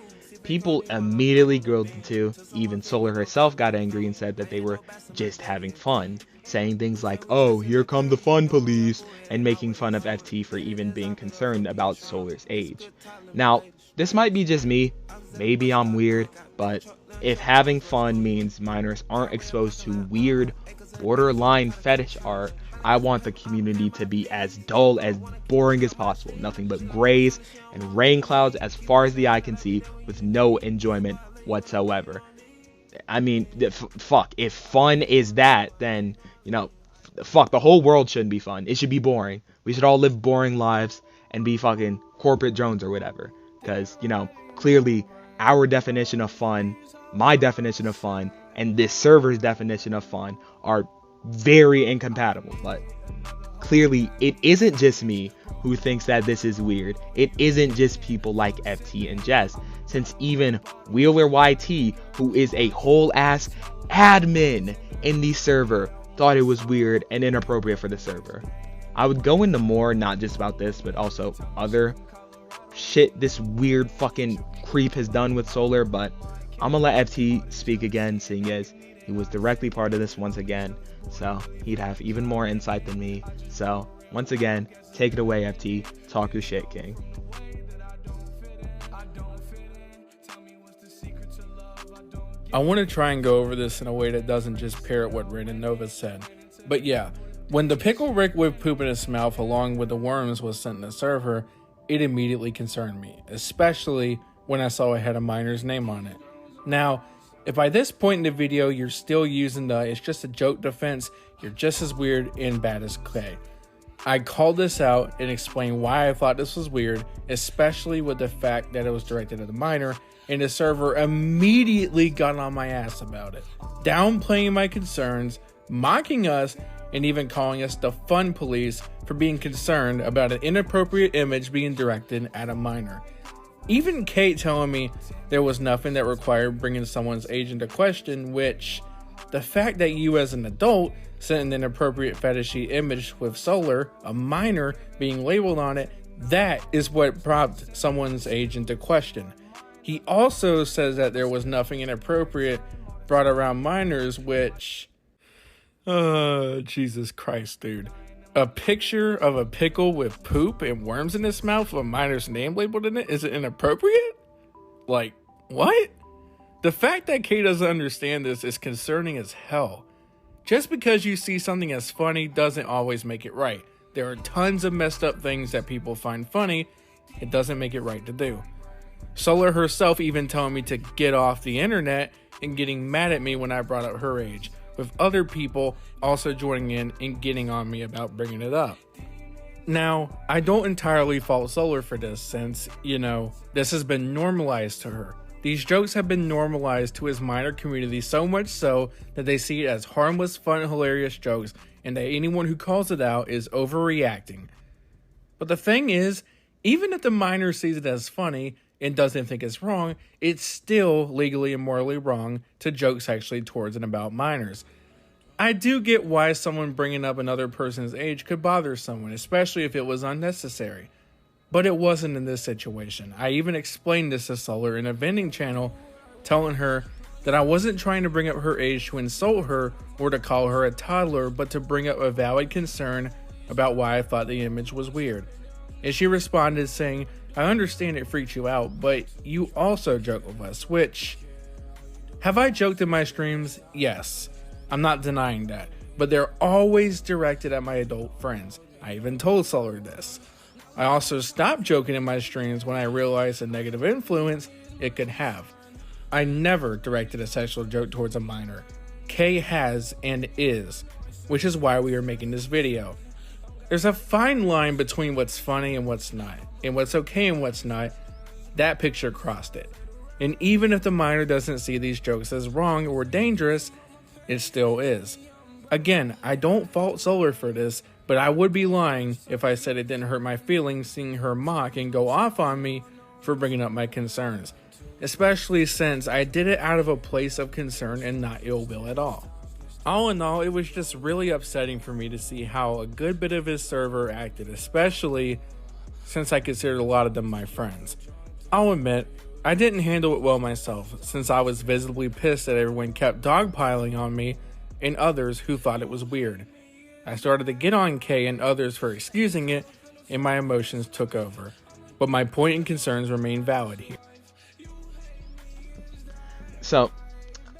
People immediately grilled the two. Even Solar herself got angry and said that they were just having fun, saying things like, "Oh, here come the fun police," and making fun of FT for even being concerned about Solar's age. Now, this might be just me, maybe I'm weird, but if having fun means minors aren't exposed to weird, borderline fetish art, I want the community to be as dull, as boring as possible. Nothing but grays and rain clouds as far as the eye can see, with no enjoyment whatsoever. I mean, fuck, if fun is that, then, fuck, the whole world shouldn't be fun. It should be boring. We should all live boring lives and be fucking corporate drones or whatever. Because, clearly our definition of fun, my definition of fun, and this server's definition of fun are very incompatible. But clearly it isn't just me who thinks that this is weird. It isn't just people like FT and Jess, since even Wheeler YT, who is a whole ass admin in the server, thought it was weird and inappropriate for the server. I would go into more, not just about this, but also other shit this weird fucking creep has done with Solar, but I'm gonna let FT speak again, seeing as he was directly part of this once again, so he'd have even more insight than me. So once again, take it away, FT. Talk your shit, King. I want to try and go over this in a way that doesn't just parrot what Rinnoma said. But yeah, when the pickle Rick with poop in his mouth along with the worms was sent to serve her, it immediately concerned me, especially when I saw it had a minor's name on it. Now, if by this point in the video you're still using the "it's just a joke" defense, you're just as weird and bad as Clay. I called this out and explained why I thought this was weird, especially with the fact that it was directed at a minor, and the server immediately got on my ass about it, downplaying my concerns, mocking us, and even calling us the fun police for being concerned about an inappropriate image being directed at a minor. Even Kate telling me there was nothing that required bringing someone's age into question, which, the fact that you as an adult sent an inappropriate fetishy image with Solar, a minor, being labeled on it, that is what prompted someone's age into question. He also says that there was nothing inappropriate brought around minors, which, Jesus Christ, dude. A picture of a pickle with poop and worms in its mouth with a minor's name labeled in it, is it inappropriate? Like, what? The fact that Kay doesn't understand this is concerning as hell. Just because you see something as funny doesn't always make it right. There are tons of messed up things that people find funny. It doesn't make it right to do. Solar herself even telling me to get off the internet and getting mad at me when I brought up her age, with other people also joining in and getting on me about bringing it up. Now, I don't entirely fault Solar for this since, this has been normalized to her. These jokes have been normalized to his minor community, so much so that they see it as harmless, fun, hilarious jokes, and that anyone who calls it out is overreacting. But the thing is, even if the minor sees it as funny and doesn't think it's wrong, it's still legally and morally wrong to joke sexually towards and about minors. I do get why someone bringing up another person's age could bother someone, especially if it was unnecessary. But it wasn't in this situation. I even explained this to Solar in a vending channel, telling her that I wasn't trying to bring up her age to insult her or to call her a toddler, but to bring up a valid concern about why I thought the image was weird. And she responded saying, "I understand it freaked you out, but you also joke with us," which, have I joked in my streams? Yes. I'm not denying that, but they're always directed at my adult friends. I even told Solar this. I also stopped joking in my streams when I realized the negative influence it could have. I never directed a sexual joke towards a minor. Kay has and is, which is why we are making this video. There's a fine line between what's funny and what's not, and what's okay and what's not. That picture crossed it. And even if the minor doesn't see these jokes as wrong or dangerous, it still is. Again, I don't fault Solar for this, but I would be lying if I said it didn't hurt my feelings seeing her mock and go off on me for bringing up my concerns, especially since I did it out of a place of concern and not ill will at all. All in all, it was just really upsetting for me to see how a good bit of his server acted, especially since I considered a lot of them my friends. I'll admit, I didn't handle it well myself, since I was visibly pissed that everyone kept dogpiling on me and others who thought it was weird. I started to get on Kay and others for excusing it, and my emotions took over. But my point and concerns remain valid here. So,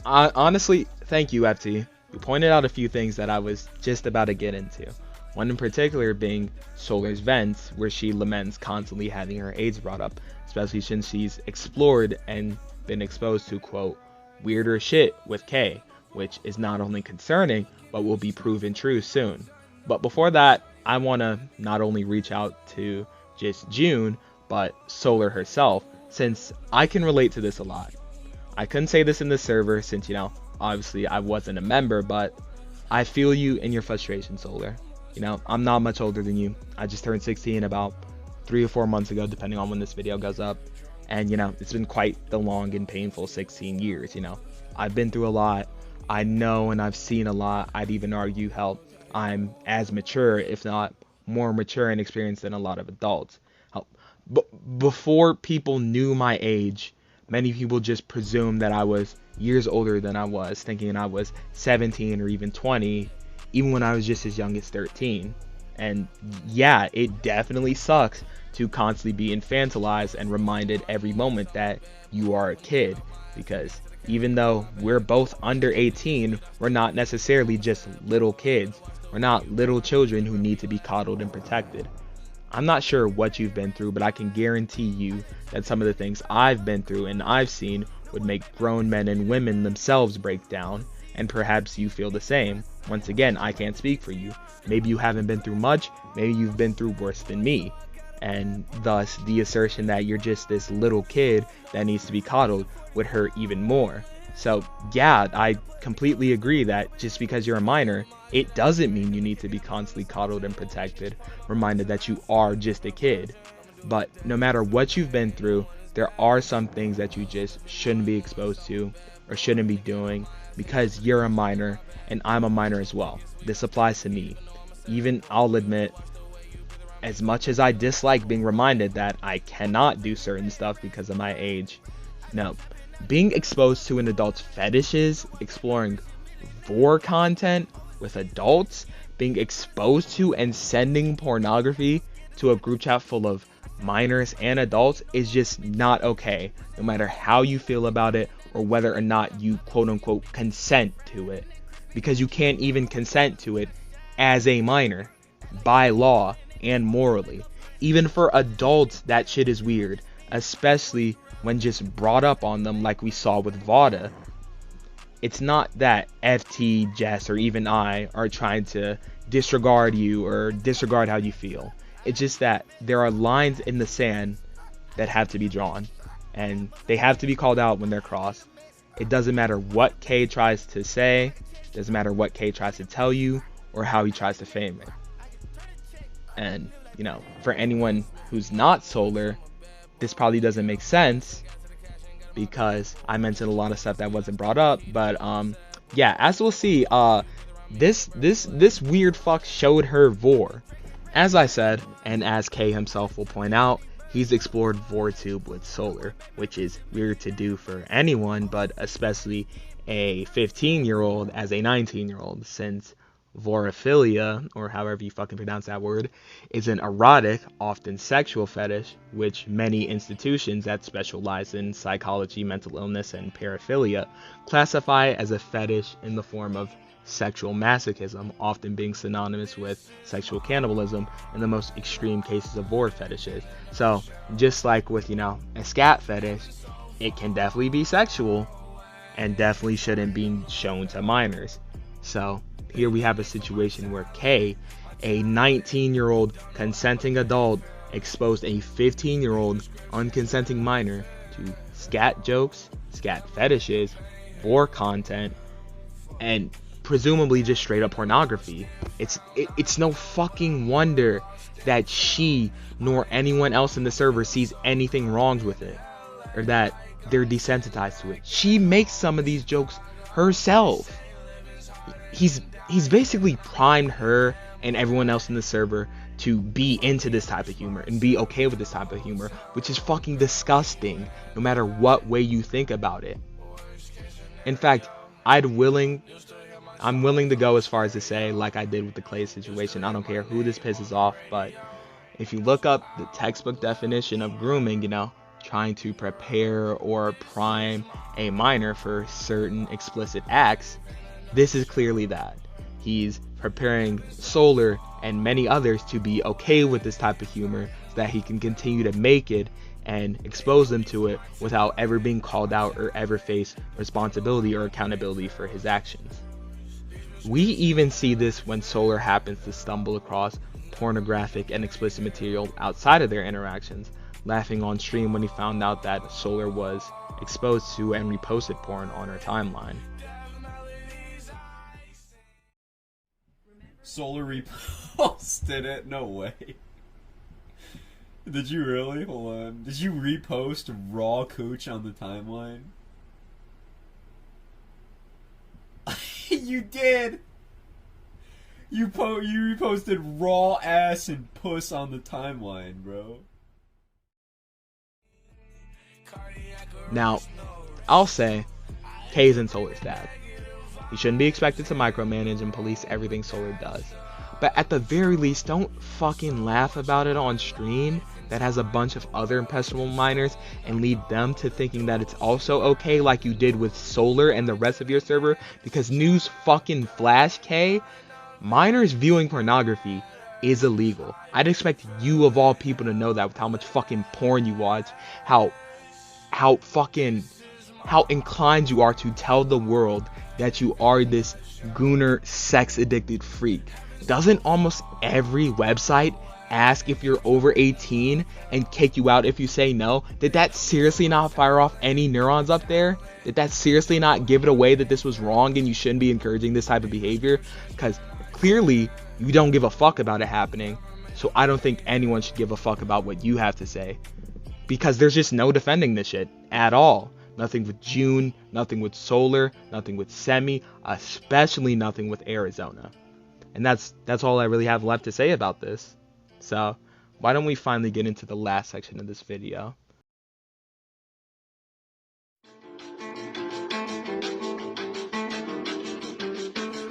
honestly, thank you, FT. You pointed out a few things that I was just about to get into. One in particular being Solar's vents, where she laments constantly having her age brought up, especially since she's explored and been exposed to, quote, weirder shit with Kay, which is not only concerning, but will be proven true soon. But before that, I want to not only reach out to just June, but Solar herself, since I can relate to this a lot. I couldn't say this in the server since, obviously I wasn't a member, but I feel you in your frustration, Solar. I'm not much older than you. I just turned 16 about 3 or 4 months ago, depending on when this video goes up. And, it's been quite the long and painful 16 years, I've been through a lot. I know and I've seen a lot. I'd even argue how I'm as mature, if not more mature and experienced than a lot of adults. Before people knew my age, Many people just presumed that I was years older than I was, thinking I was 17 or even 20, even when I was just as young as 13. And yeah, it definitely sucks to constantly be infantilized and reminded every moment that you are a kid, because even though we're both under 18, we're not necessarily just little kids. We're not little children who need to be coddled and protected. I'm not sure what you've been through, but I can guarantee you that some of the things I've been through and I've seen would make grown men and women themselves break down, and perhaps you feel the same. Once again, I can't speak for you. Maybe you haven't been through much, maybe you've been through worse than me, and thus the assertion that you're just this little kid that needs to be coddled would hurt even more. So yeah, I completely agree that just because you're a minor, it doesn't mean you need to be constantly coddled and protected, reminded that you are just a kid. But no matter what you've been through, there are some things that you just shouldn't be exposed to or shouldn't be doing because you're a minor and I'm a minor as well. This applies to me. Even I'll admit, as much as I dislike being reminded that I cannot do certain stuff because of my age, no, being exposed to an adult's fetishes, exploring vor content with adults, being exposed to and sending pornography to a group chat full of minors and adults is just not okay, no matter how you feel about it or whether or not you quote unquote consent to it, because you can't even consent to it as a minor by law and morally. Even for adults, that shit is weird, especially when just brought up on them like we saw with Vawda. It's not that FT, Jess, or even I are trying to disregard you or disregard how you feel. It's just that there are lines in the sand that have to be drawn, and they have to be called out when they're crossed. It doesn't matter what K tries to say, doesn't matter what K tries to tell you, or how he tries to frame it. And, you know, for anyone who's not solar, this probably doesn't make sense because I mentioned a lot of stuff that wasn't brought up. But yeah, as we'll see, this weird fuck showed her vor. As I said, and as K himself will point out, he's explored VorTube with Solar, which is weird to do for anyone, but especially a 15-year-old as a 19-year-old, since vorophilia, or however you fucking pronounce that word, is an erotic, often sexual fetish, which many institutions that specialize in psychology, mental illness, and paraphilia classify as a fetish in the form of sexual masochism, often being synonymous with sexual cannibalism in the most extreme cases of vor fetishes. So, just like with, you know, a scat fetish, it can definitely be sexual and definitely shouldn't be shown to minors. So, here we have a situation where K, a 19-year-old consenting adult, exposed a 15-year-old unconsenting minor to scat jokes, scat fetishes, vor content, and presumably just straight up pornography. It's no fucking wonder that she nor anyone else in the server sees anything wrong with it, or that they're desensitized to it. She makes some of these jokes herself. He's basically primed her and everyone else in the server to be into this type of humor and be okay with this type of humor, which is fucking disgusting no matter what way you think about it. In fact, I'm willing to go as far as to say, like I did with the Clay situation, I don't care who this pisses off, but if you look up the textbook definition of grooming, you know, trying to prepare or prime a minor for certain explicit acts, this is clearly that. He's preparing Solar and many others to be okay with this type of humor so that he can continue to make it and expose them to it without ever being called out or ever face responsibility or accountability for his actions. We even see this when Solar happens to stumble across pornographic and explicit material outside of their interactions, laughing on stream when he found out that Solar was exposed to and reposted porn on her timeline. Solar reposted it? No way. Did you really? Hold on. Did you repost raw cooch on the timeline? You did! You reposted raw ass and puss on the timeline, bro. Cardiac Now, I'll say, Kay isn't Solar's dad. He shouldn't be expected to micromanage and police everything Solar does. But at the very least, don't fucking laugh about it on stream that has a bunch of other impressionable minors and lead them to thinking that it's also okay like you did with Solar and the rest of your server, because news fucking flash, K, minors viewing pornography is illegal. I'd expect you of all people to know that with how much fucking porn you watch, how inclined you are to tell the world that you are this gooner sex addicted freak. Doesn't almost every website ask if you're over 18 and kick you out if you say no? Did that seriously not fire off any neurons up there? Did that seriously not give it away that this was wrong and you shouldn't be encouraging this type of behavior? Because clearly you don't give a fuck about it happening. So I don't think anyone should give a fuck about what you have to say, because there's just no defending this shit at all. Nothing with June, nothing with Solar, nothing with Semi, especially nothing with Arizona. And that's all I really have left to say about this. So why don't we finally get into the last section of this video.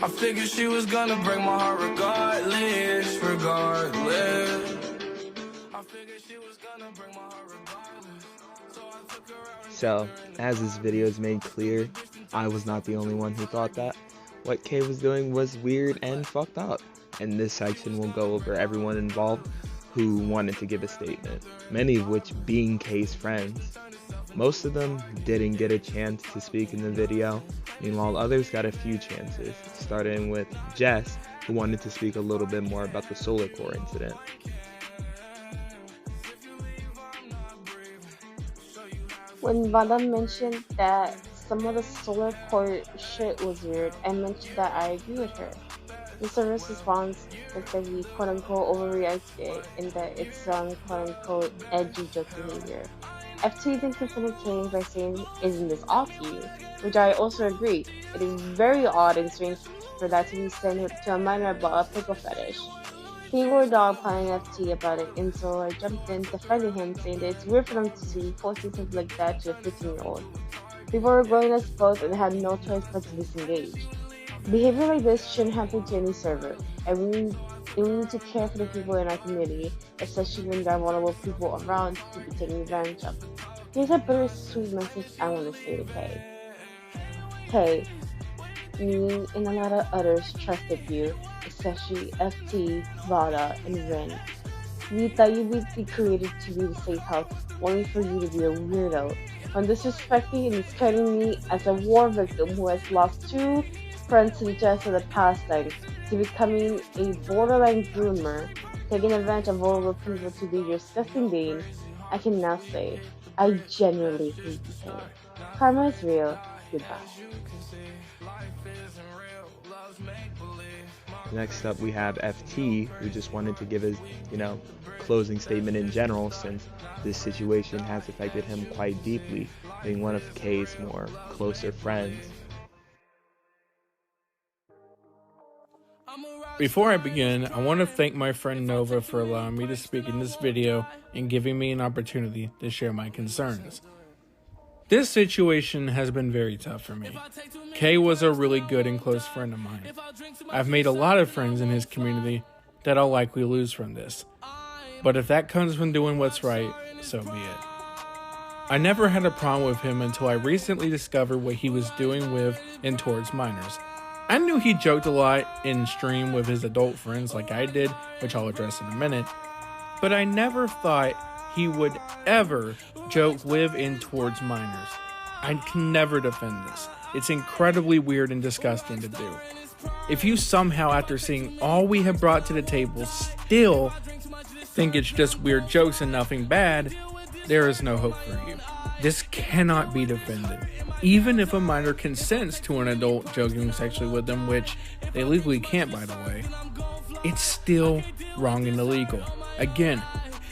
I figured she was gonna break my heart regardless. So, as this video is made clear, I was not the only one who thought that what Kay was doing was weird and fucked up. And this section will go over everyone involved who wanted to give a statement, many of which being Kay's friends. Most of them didn't get a chance to speak in the video, meanwhile others got a few chances, starting with Jess, who wanted to speak a little bit more about the Solar Core incident. When Vawda mentioned that some of the Solar Core shit was weird, I mentioned that I agree with her. The server's response is that we quote-unquote overreacted it, and that it's some quote-unquote edgy joke behavior. FT then confronted Kane by saying, "Isn't this off you?" Which I also agree. It is very odd and strange for that to be sent to a minor about a pickle fetish. People were dogpiling FT about it, and so I jumped in defending him, saying that it's weird for them to be posting something like that to a 15-year-old. People were going us both and had no choice but to disengage. Behavior like this shouldn't happen to any server, and we need to care for the people in our community, especially when there are vulnerable people around to be taken advantage of. Here's a bittersweet message I want to say to Kay. Kay, me and a lot of others trusted you, especially FT, Vawda, and Rin. We thought you'd be created to be the safe house, only for you to be a weirdo. When disrespecting and discrediting me as a war victim who has lost 2 friends to the chest of the pastime, to becoming a borderline groomer, taking advantage of vulnerable people to be your disgusting bane, I can now say, I genuinely hate you, Kay. Karma is real. Goodbye. Next up we have FT, who just wanted to give his, closing statement in general, since this situation has affected him quite deeply, being one of Kay's more closer friends. Before I begin, I want to thank my friend Nova for allowing me to speak in this video and giving me an opportunity to share my concerns. This situation has been very tough for me. Kay was a really good and close friend of mine. I've made a lot of friends in his community that I'll likely lose from this. But if that comes from doing what's right, so be it. I never had a problem with him until I recently discovered what he was doing with and towards minors. I knew he joked a lot in stream with his adult friends like I did, which I'll address in a minute, but I never thought he would ever joke with and towards minors. I can never defend this. It's incredibly weird and disgusting to do. If you somehow, after seeing all we have brought to the table, still think it's just weird jokes and nothing bad, there is no hope for you. This cannot be defended. Even if a minor consents to an adult joking sexually with them, which they legally can't, by the way, it's still wrong and illegal. Again,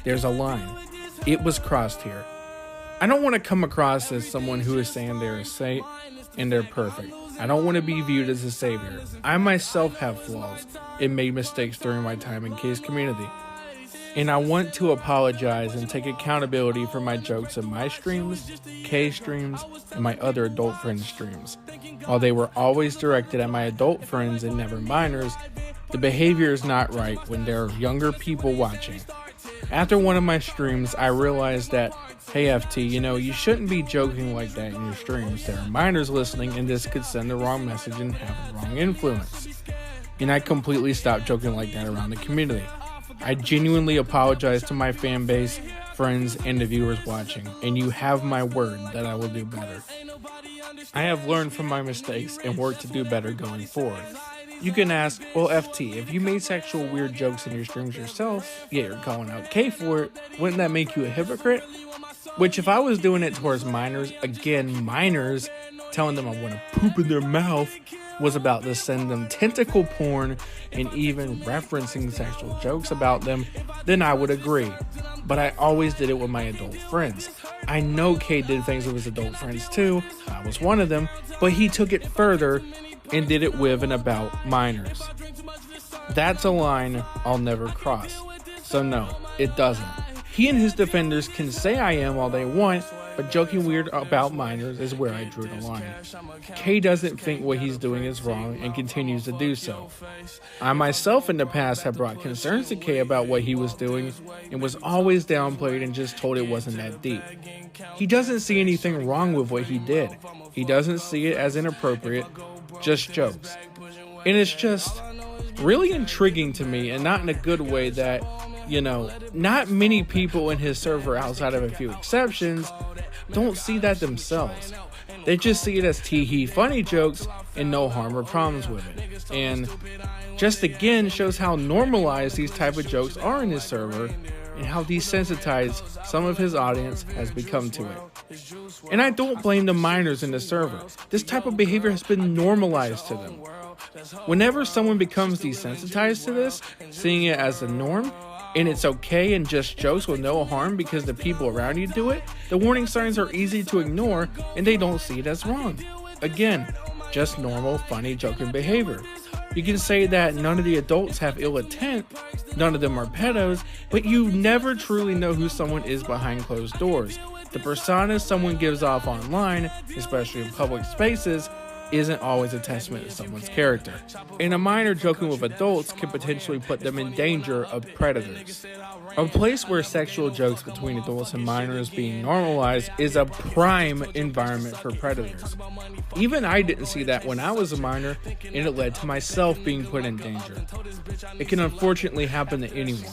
there's a line. It was crossed here. I don't want to come across as someone who is saying they're a saint and they're perfect. I don't want to be viewed as a savior. I myself have flaws and made mistakes during my time in Kay's community. and I want to apologize and take accountability for my jokes in my streams, K streams, and my other adult friends' streams. While they were always directed at my adult friends and never minors, the behavior is not right when there are younger people watching. After one of my streams, I realized that, hey FT, you shouldn't be joking like that in your streams. There are minors listening and this could send the wrong message and have the wrong influence. And I completely stopped joking like that around the community. I genuinely apologize to my fan base, friends, and the viewers watching, and you have my word that I will do better. I have learned from my mistakes and worked to do better going forward. You can ask, well FT, if you made sexual weird jokes in your streams yourself, yet you're calling out K for it, wouldn't that make you a hypocrite? Which if I was doing it towards minors, again minors, telling them I want to poop in their mouth, was about to send them tentacle porn and even referencing sexual jokes about them, then I would agree. But I always did it with my adult friends. I know K did things with his adult friends too, I was one of them, but he took it further and did it with and about minors. That's a line I'll never cross. So no, it doesn't. He and his defenders can say I am all they want, but joking weird about minors is where I drew the line. K doesn't think what he's doing is wrong and continues to do so. I myself in the past have brought concerns to K about what he was doing and was always downplayed and just told it wasn't that deep. He doesn't see anything wrong with what he did. He doesn't see it as inappropriate, just jokes. And it's just really intriguing to me, and not in a good way, that not many people in his server, outside of a few exceptions, don't see that themselves. They just see it as tee-hee funny jokes and no harm or problems with it. And just again shows how normalized these type of jokes are in his server and how desensitized some of his audience has become to it. And I don't blame the minors in the server. This type of behavior has been normalized to them. Whenever someone becomes desensitized to this, seeing it as the norm, and it's okay and just jokes with no harm because the people around you do it, the warning signs are easy to ignore and they don't see it as wrong. Again, just normal, funny, joking behavior. You can say that none of the adults have ill intent, none of them are pedos, but you never truly know who someone is behind closed doors. The persona someone gives off online, especially in public spaces, isn't always a testament to someone's character. And a minor joking with adults can potentially put them in danger of predators. A place where sexual jokes between adults and minors being normalized is a prime environment for predators. Even I didn't see that when I was a minor, and it led to myself being put in danger. It can unfortunately happen to anyone.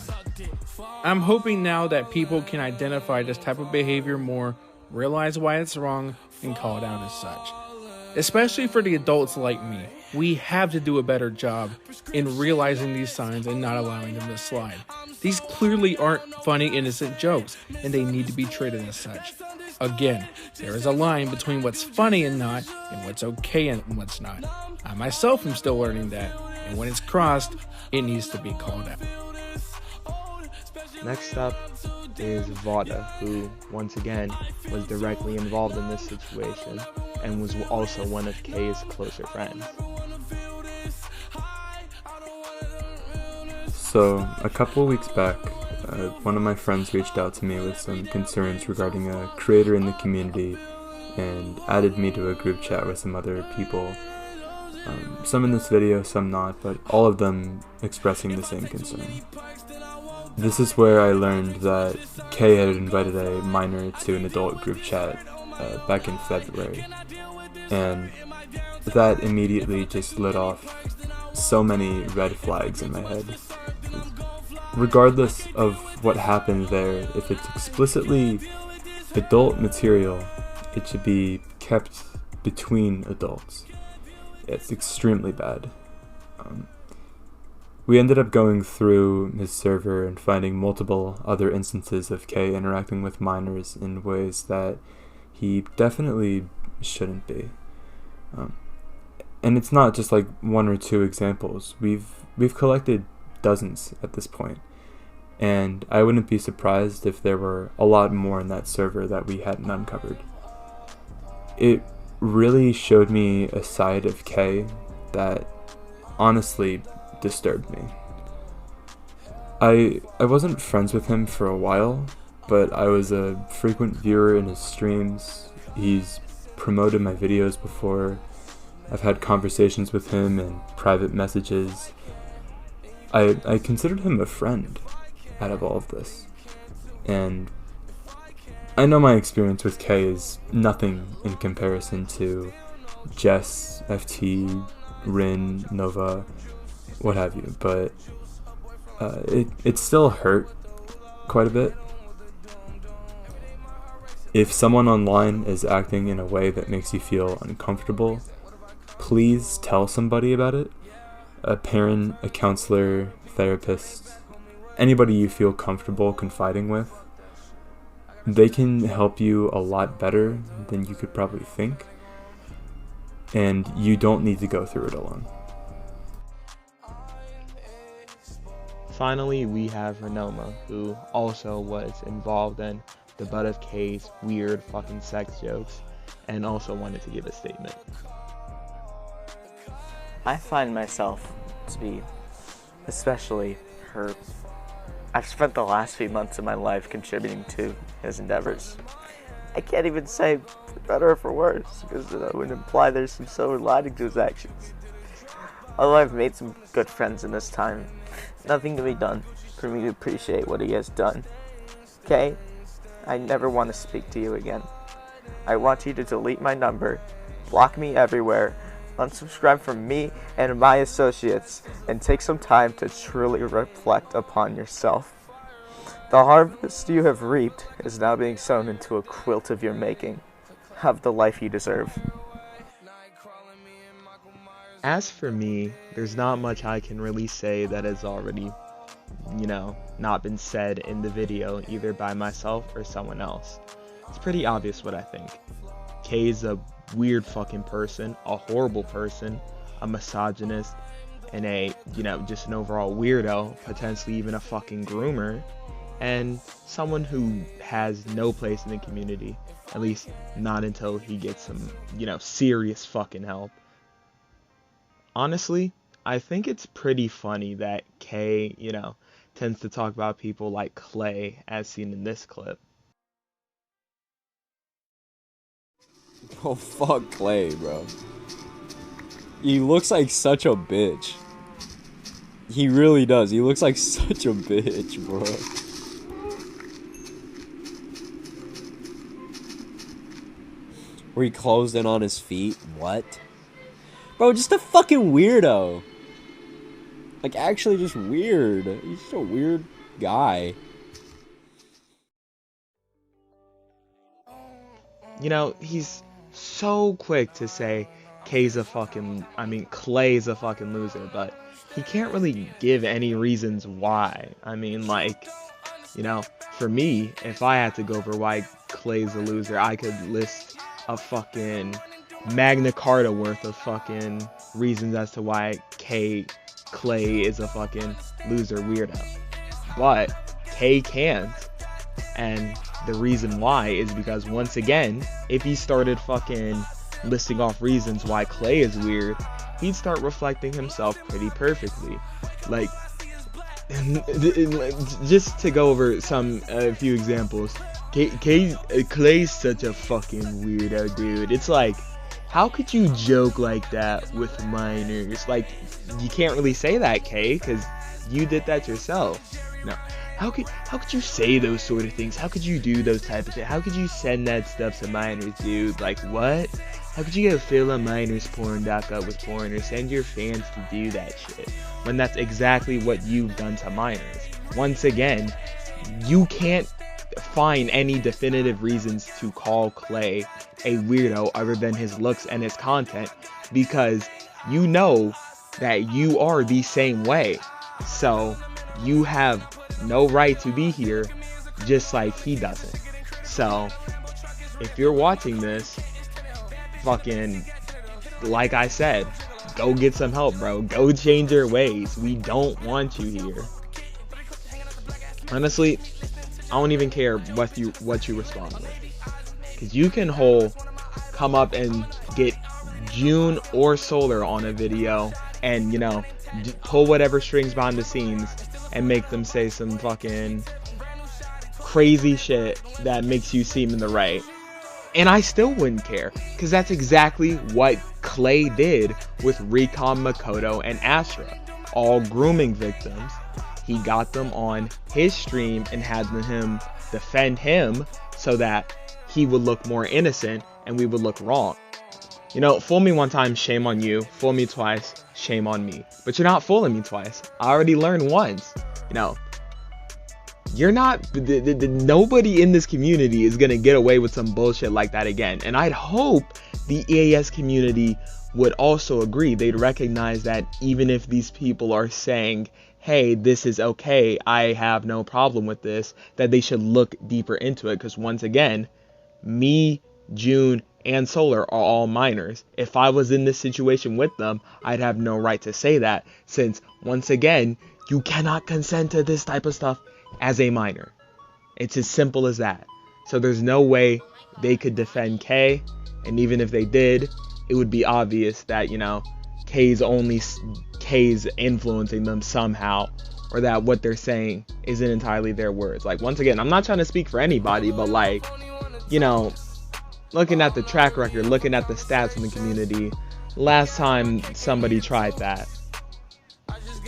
I'm hoping now that people can identify this type of behavior more, realize why it's wrong, and call it out as such. Especially for the adults like me, we have to do a better job in realizing these signs and not allowing them to slide. These clearly aren't funny, innocent jokes, and they need to be treated as such. Again, there is a line between what's funny and not, and what's okay and what's not. I myself am still learning that, and when it's crossed, it needs to be called out. Next up is Vawda, who, once again, was directly involved in this situation and was also one of K's closer friends. So, a couple weeks back, one of my friends reached out to me with some concerns regarding a creator in the community and added me to a group chat with some other people. Some in this video, some not, but all of them expressing the same concern. This is where I learned that Kay had invited a minor to an adult group chat back in February, and that immediately just lit off so many red flags in my head. Regardless of what happened there, if it's explicitly adult material, it should be kept between adults. It's extremely bad. We ended up going through his server and finding multiple other instances of Kay interacting with minors in ways that he definitely shouldn't be. And it's not just like one or two examples. We've collected dozens at this point, and I wouldn't be surprised if there were a lot more in that server that we hadn't uncovered. It really showed me a side of Kay that honestly disturbed me. I wasn't friends with him for a while, but I was a frequent viewer in his streams. He's promoted my videos before. I've had conversations with him and private messages. I considered him a friend out of all of this. And I know my experience with Kay is nothing in comparison to Jess, FT, Rin, Nova, what have you, but it still hurt quite a bit. If someone online is acting in a way that makes you feel uncomfortable, please tell somebody about it. A parent, a counselor, therapist, anybody you feel comfortable confiding with. They can help you a lot better than you could probably think, and you don't need to go through it alone. Finally, we have Rinnoma, who also was involved in the butt of Kay's weird fucking sex jokes, and also wanted to give a statement. I find myself to be especially hurt. I've spent the last few months of my life contributing to his endeavors. I can't even say for better or for worse, because that would imply there's some silver lining to his actions. Although I've made some good friends in this time, nothing can be done for me to appreciate what he has done. Okay? I never want to speak to you again. I want you to delete my number, block me everywhere, unsubscribe from me and my associates, and take some time to truly reflect upon yourself. The harvest you have reaped is now being sown into a quilt of your making. Have the life you deserve. As for me, there's not much I can really say that has already, not been said in the video, either by myself or someone else. It's pretty obvious what I think. Kay's a weird fucking person, a horrible person, a misogynist, and a, just an overall weirdo, potentially even a fucking groomer, and someone who has no place in the community, at least not until he gets some, serious fucking help. Honestly, I think it's pretty funny that Kay, tends to talk about people like Clay, as seen in this clip. Oh, fuck Clay, bro. He looks like such a bitch. He really does. He looks like such a bitch, bro. Where he closed in on his feet. What? Bro, just a fucking weirdo. Like, actually just weird. He's just a weird guy. He's so quick to say Clay's a fucking loser, but he can't really give any reasons why. For me, if I had to go over why Clay's a loser, I could list a fucking Magna Carta worth of fucking reasons as to why Clay is a fucking loser weirdo. But Kay can't, and the reason why is because, once again, if he started fucking listing off reasons why Clay is weird, he'd start reflecting himself pretty perfectly. Like, just to go over a few examples, Clay's such a fucking weirdo, dude. It's like, how could you joke like that with minors? Like, you can't really say that, Kay, because you did that yourself. No. How could you say those sort of things? How could you do those type of things? How could you send that stuff to minors, dude? Like, what? How could you go fill a minors porn.gov with porn or send your fans to do that shit when that's exactly what you've done to minors? Once again, you can't find any definitive reasons to call Clay a weirdo other than his looks and his content, because you know that you are the same way. So you have no right to be here, just like he doesn't. So if you're watching this, fucking, like I said, go get some help, bro. Go change your ways. We don't want you here. Honestly, I don't even care what you respond with, because you can come up and get June or Solar on a video and pull whatever strings behind the scenes and make them say some fucking crazy shit that makes you seem in the right. And I still wouldn't care, because that's exactly what Clay did with Recon, Makoto, and Astra. All grooming victims. He got them on his stream and had him defend him so that he would look more innocent and we would look wrong. You know, fool me one time, shame on you. Fool me twice, shame on me. But you're not fooling me twice. I already learned once. You know, you're not, nobody in this community is going to get away with some bullshit like that again. And I'd hope the EAS community would also agree. They'd recognize that even if these people are saying, hey, this is okay, I have no problem with this, that they should look deeper into it. Because once again, me, June, and Solar are all minors. If I was in this situation with them, I'd have no right to say that, since once again, you cannot consent to this type of stuff as a minor. It's as simple as that. So there's no way they could defend Kay, and even if they did, it would be obvious that, you know, Kay's influencing them somehow, or that what they're saying isn't entirely their words. Like, once again, I'm not trying to speak for anybody, but like, you know, looking at the track record, looking at the stats in the community, last time somebody tried that,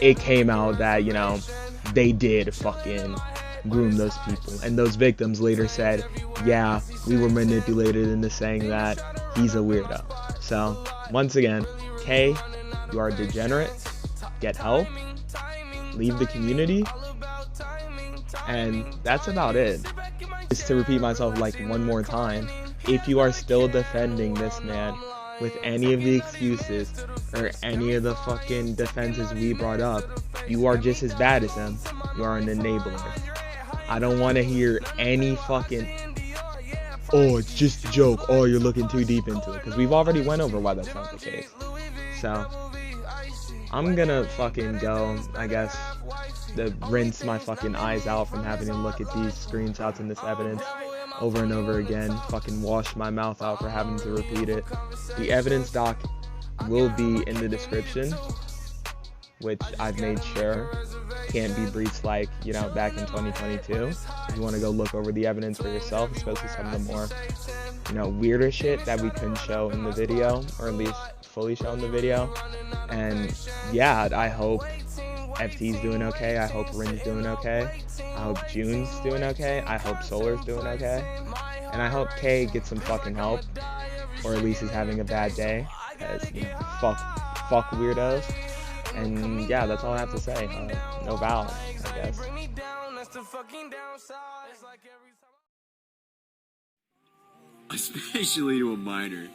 it came out that, you know, they did fucking groom those people. And those victims later said, yeah, we were manipulated into saying that he's a weirdo. So, once again, Kay, you are a degenerate. Get help. Leave the community. And that's about it. Just to repeat myself like one more time, if you are still defending this man with any of the excuses or any of the fucking defenses we brought up, you are just as bad as him. You are an enabler. I don't want to hear any fucking, oh, it's just a joke, oh, you're looking too deep into it, because we've already went over why that's not the case. So, I'm gonna fucking go, I guess, to rinse my fucking eyes out from having to look at these screenshots and this evidence over and over again, fucking wash my mouth out for having to repeat it. The evidence doc will be in the description, which I've made sure can't be breached like, you know, back in 2022. If you want to go look over the evidence for yourself, especially some of the more, you know, weirder shit that we couldn't show in the video, or at least fully show in the video. And yeah, I hope FT's doing okay. I hope Rin's doing okay. I hope June's doing okay. I hope Solar's doing okay. And I hope Kay gets some fucking help, or at least is having a bad day, because, you know, fuck weirdos. And yeah, that's all I have to say. No vow, I guess. Especially to a minor.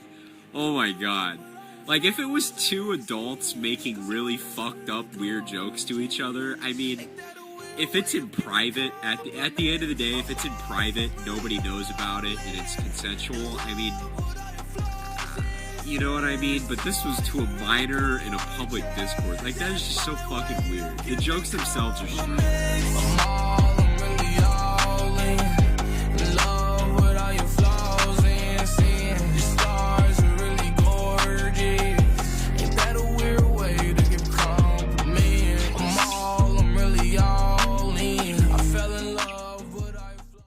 Oh my god. Like, if it was two adults making really fucked up, weird jokes to each other, I mean, if it's in private, at the end of the day, if it's in private, nobody knows about it, and it's consensual, I mean, you know what I mean? But this was to a minor in a public discourse. Like, that is just so fucking weird. The jokes themselves are strange.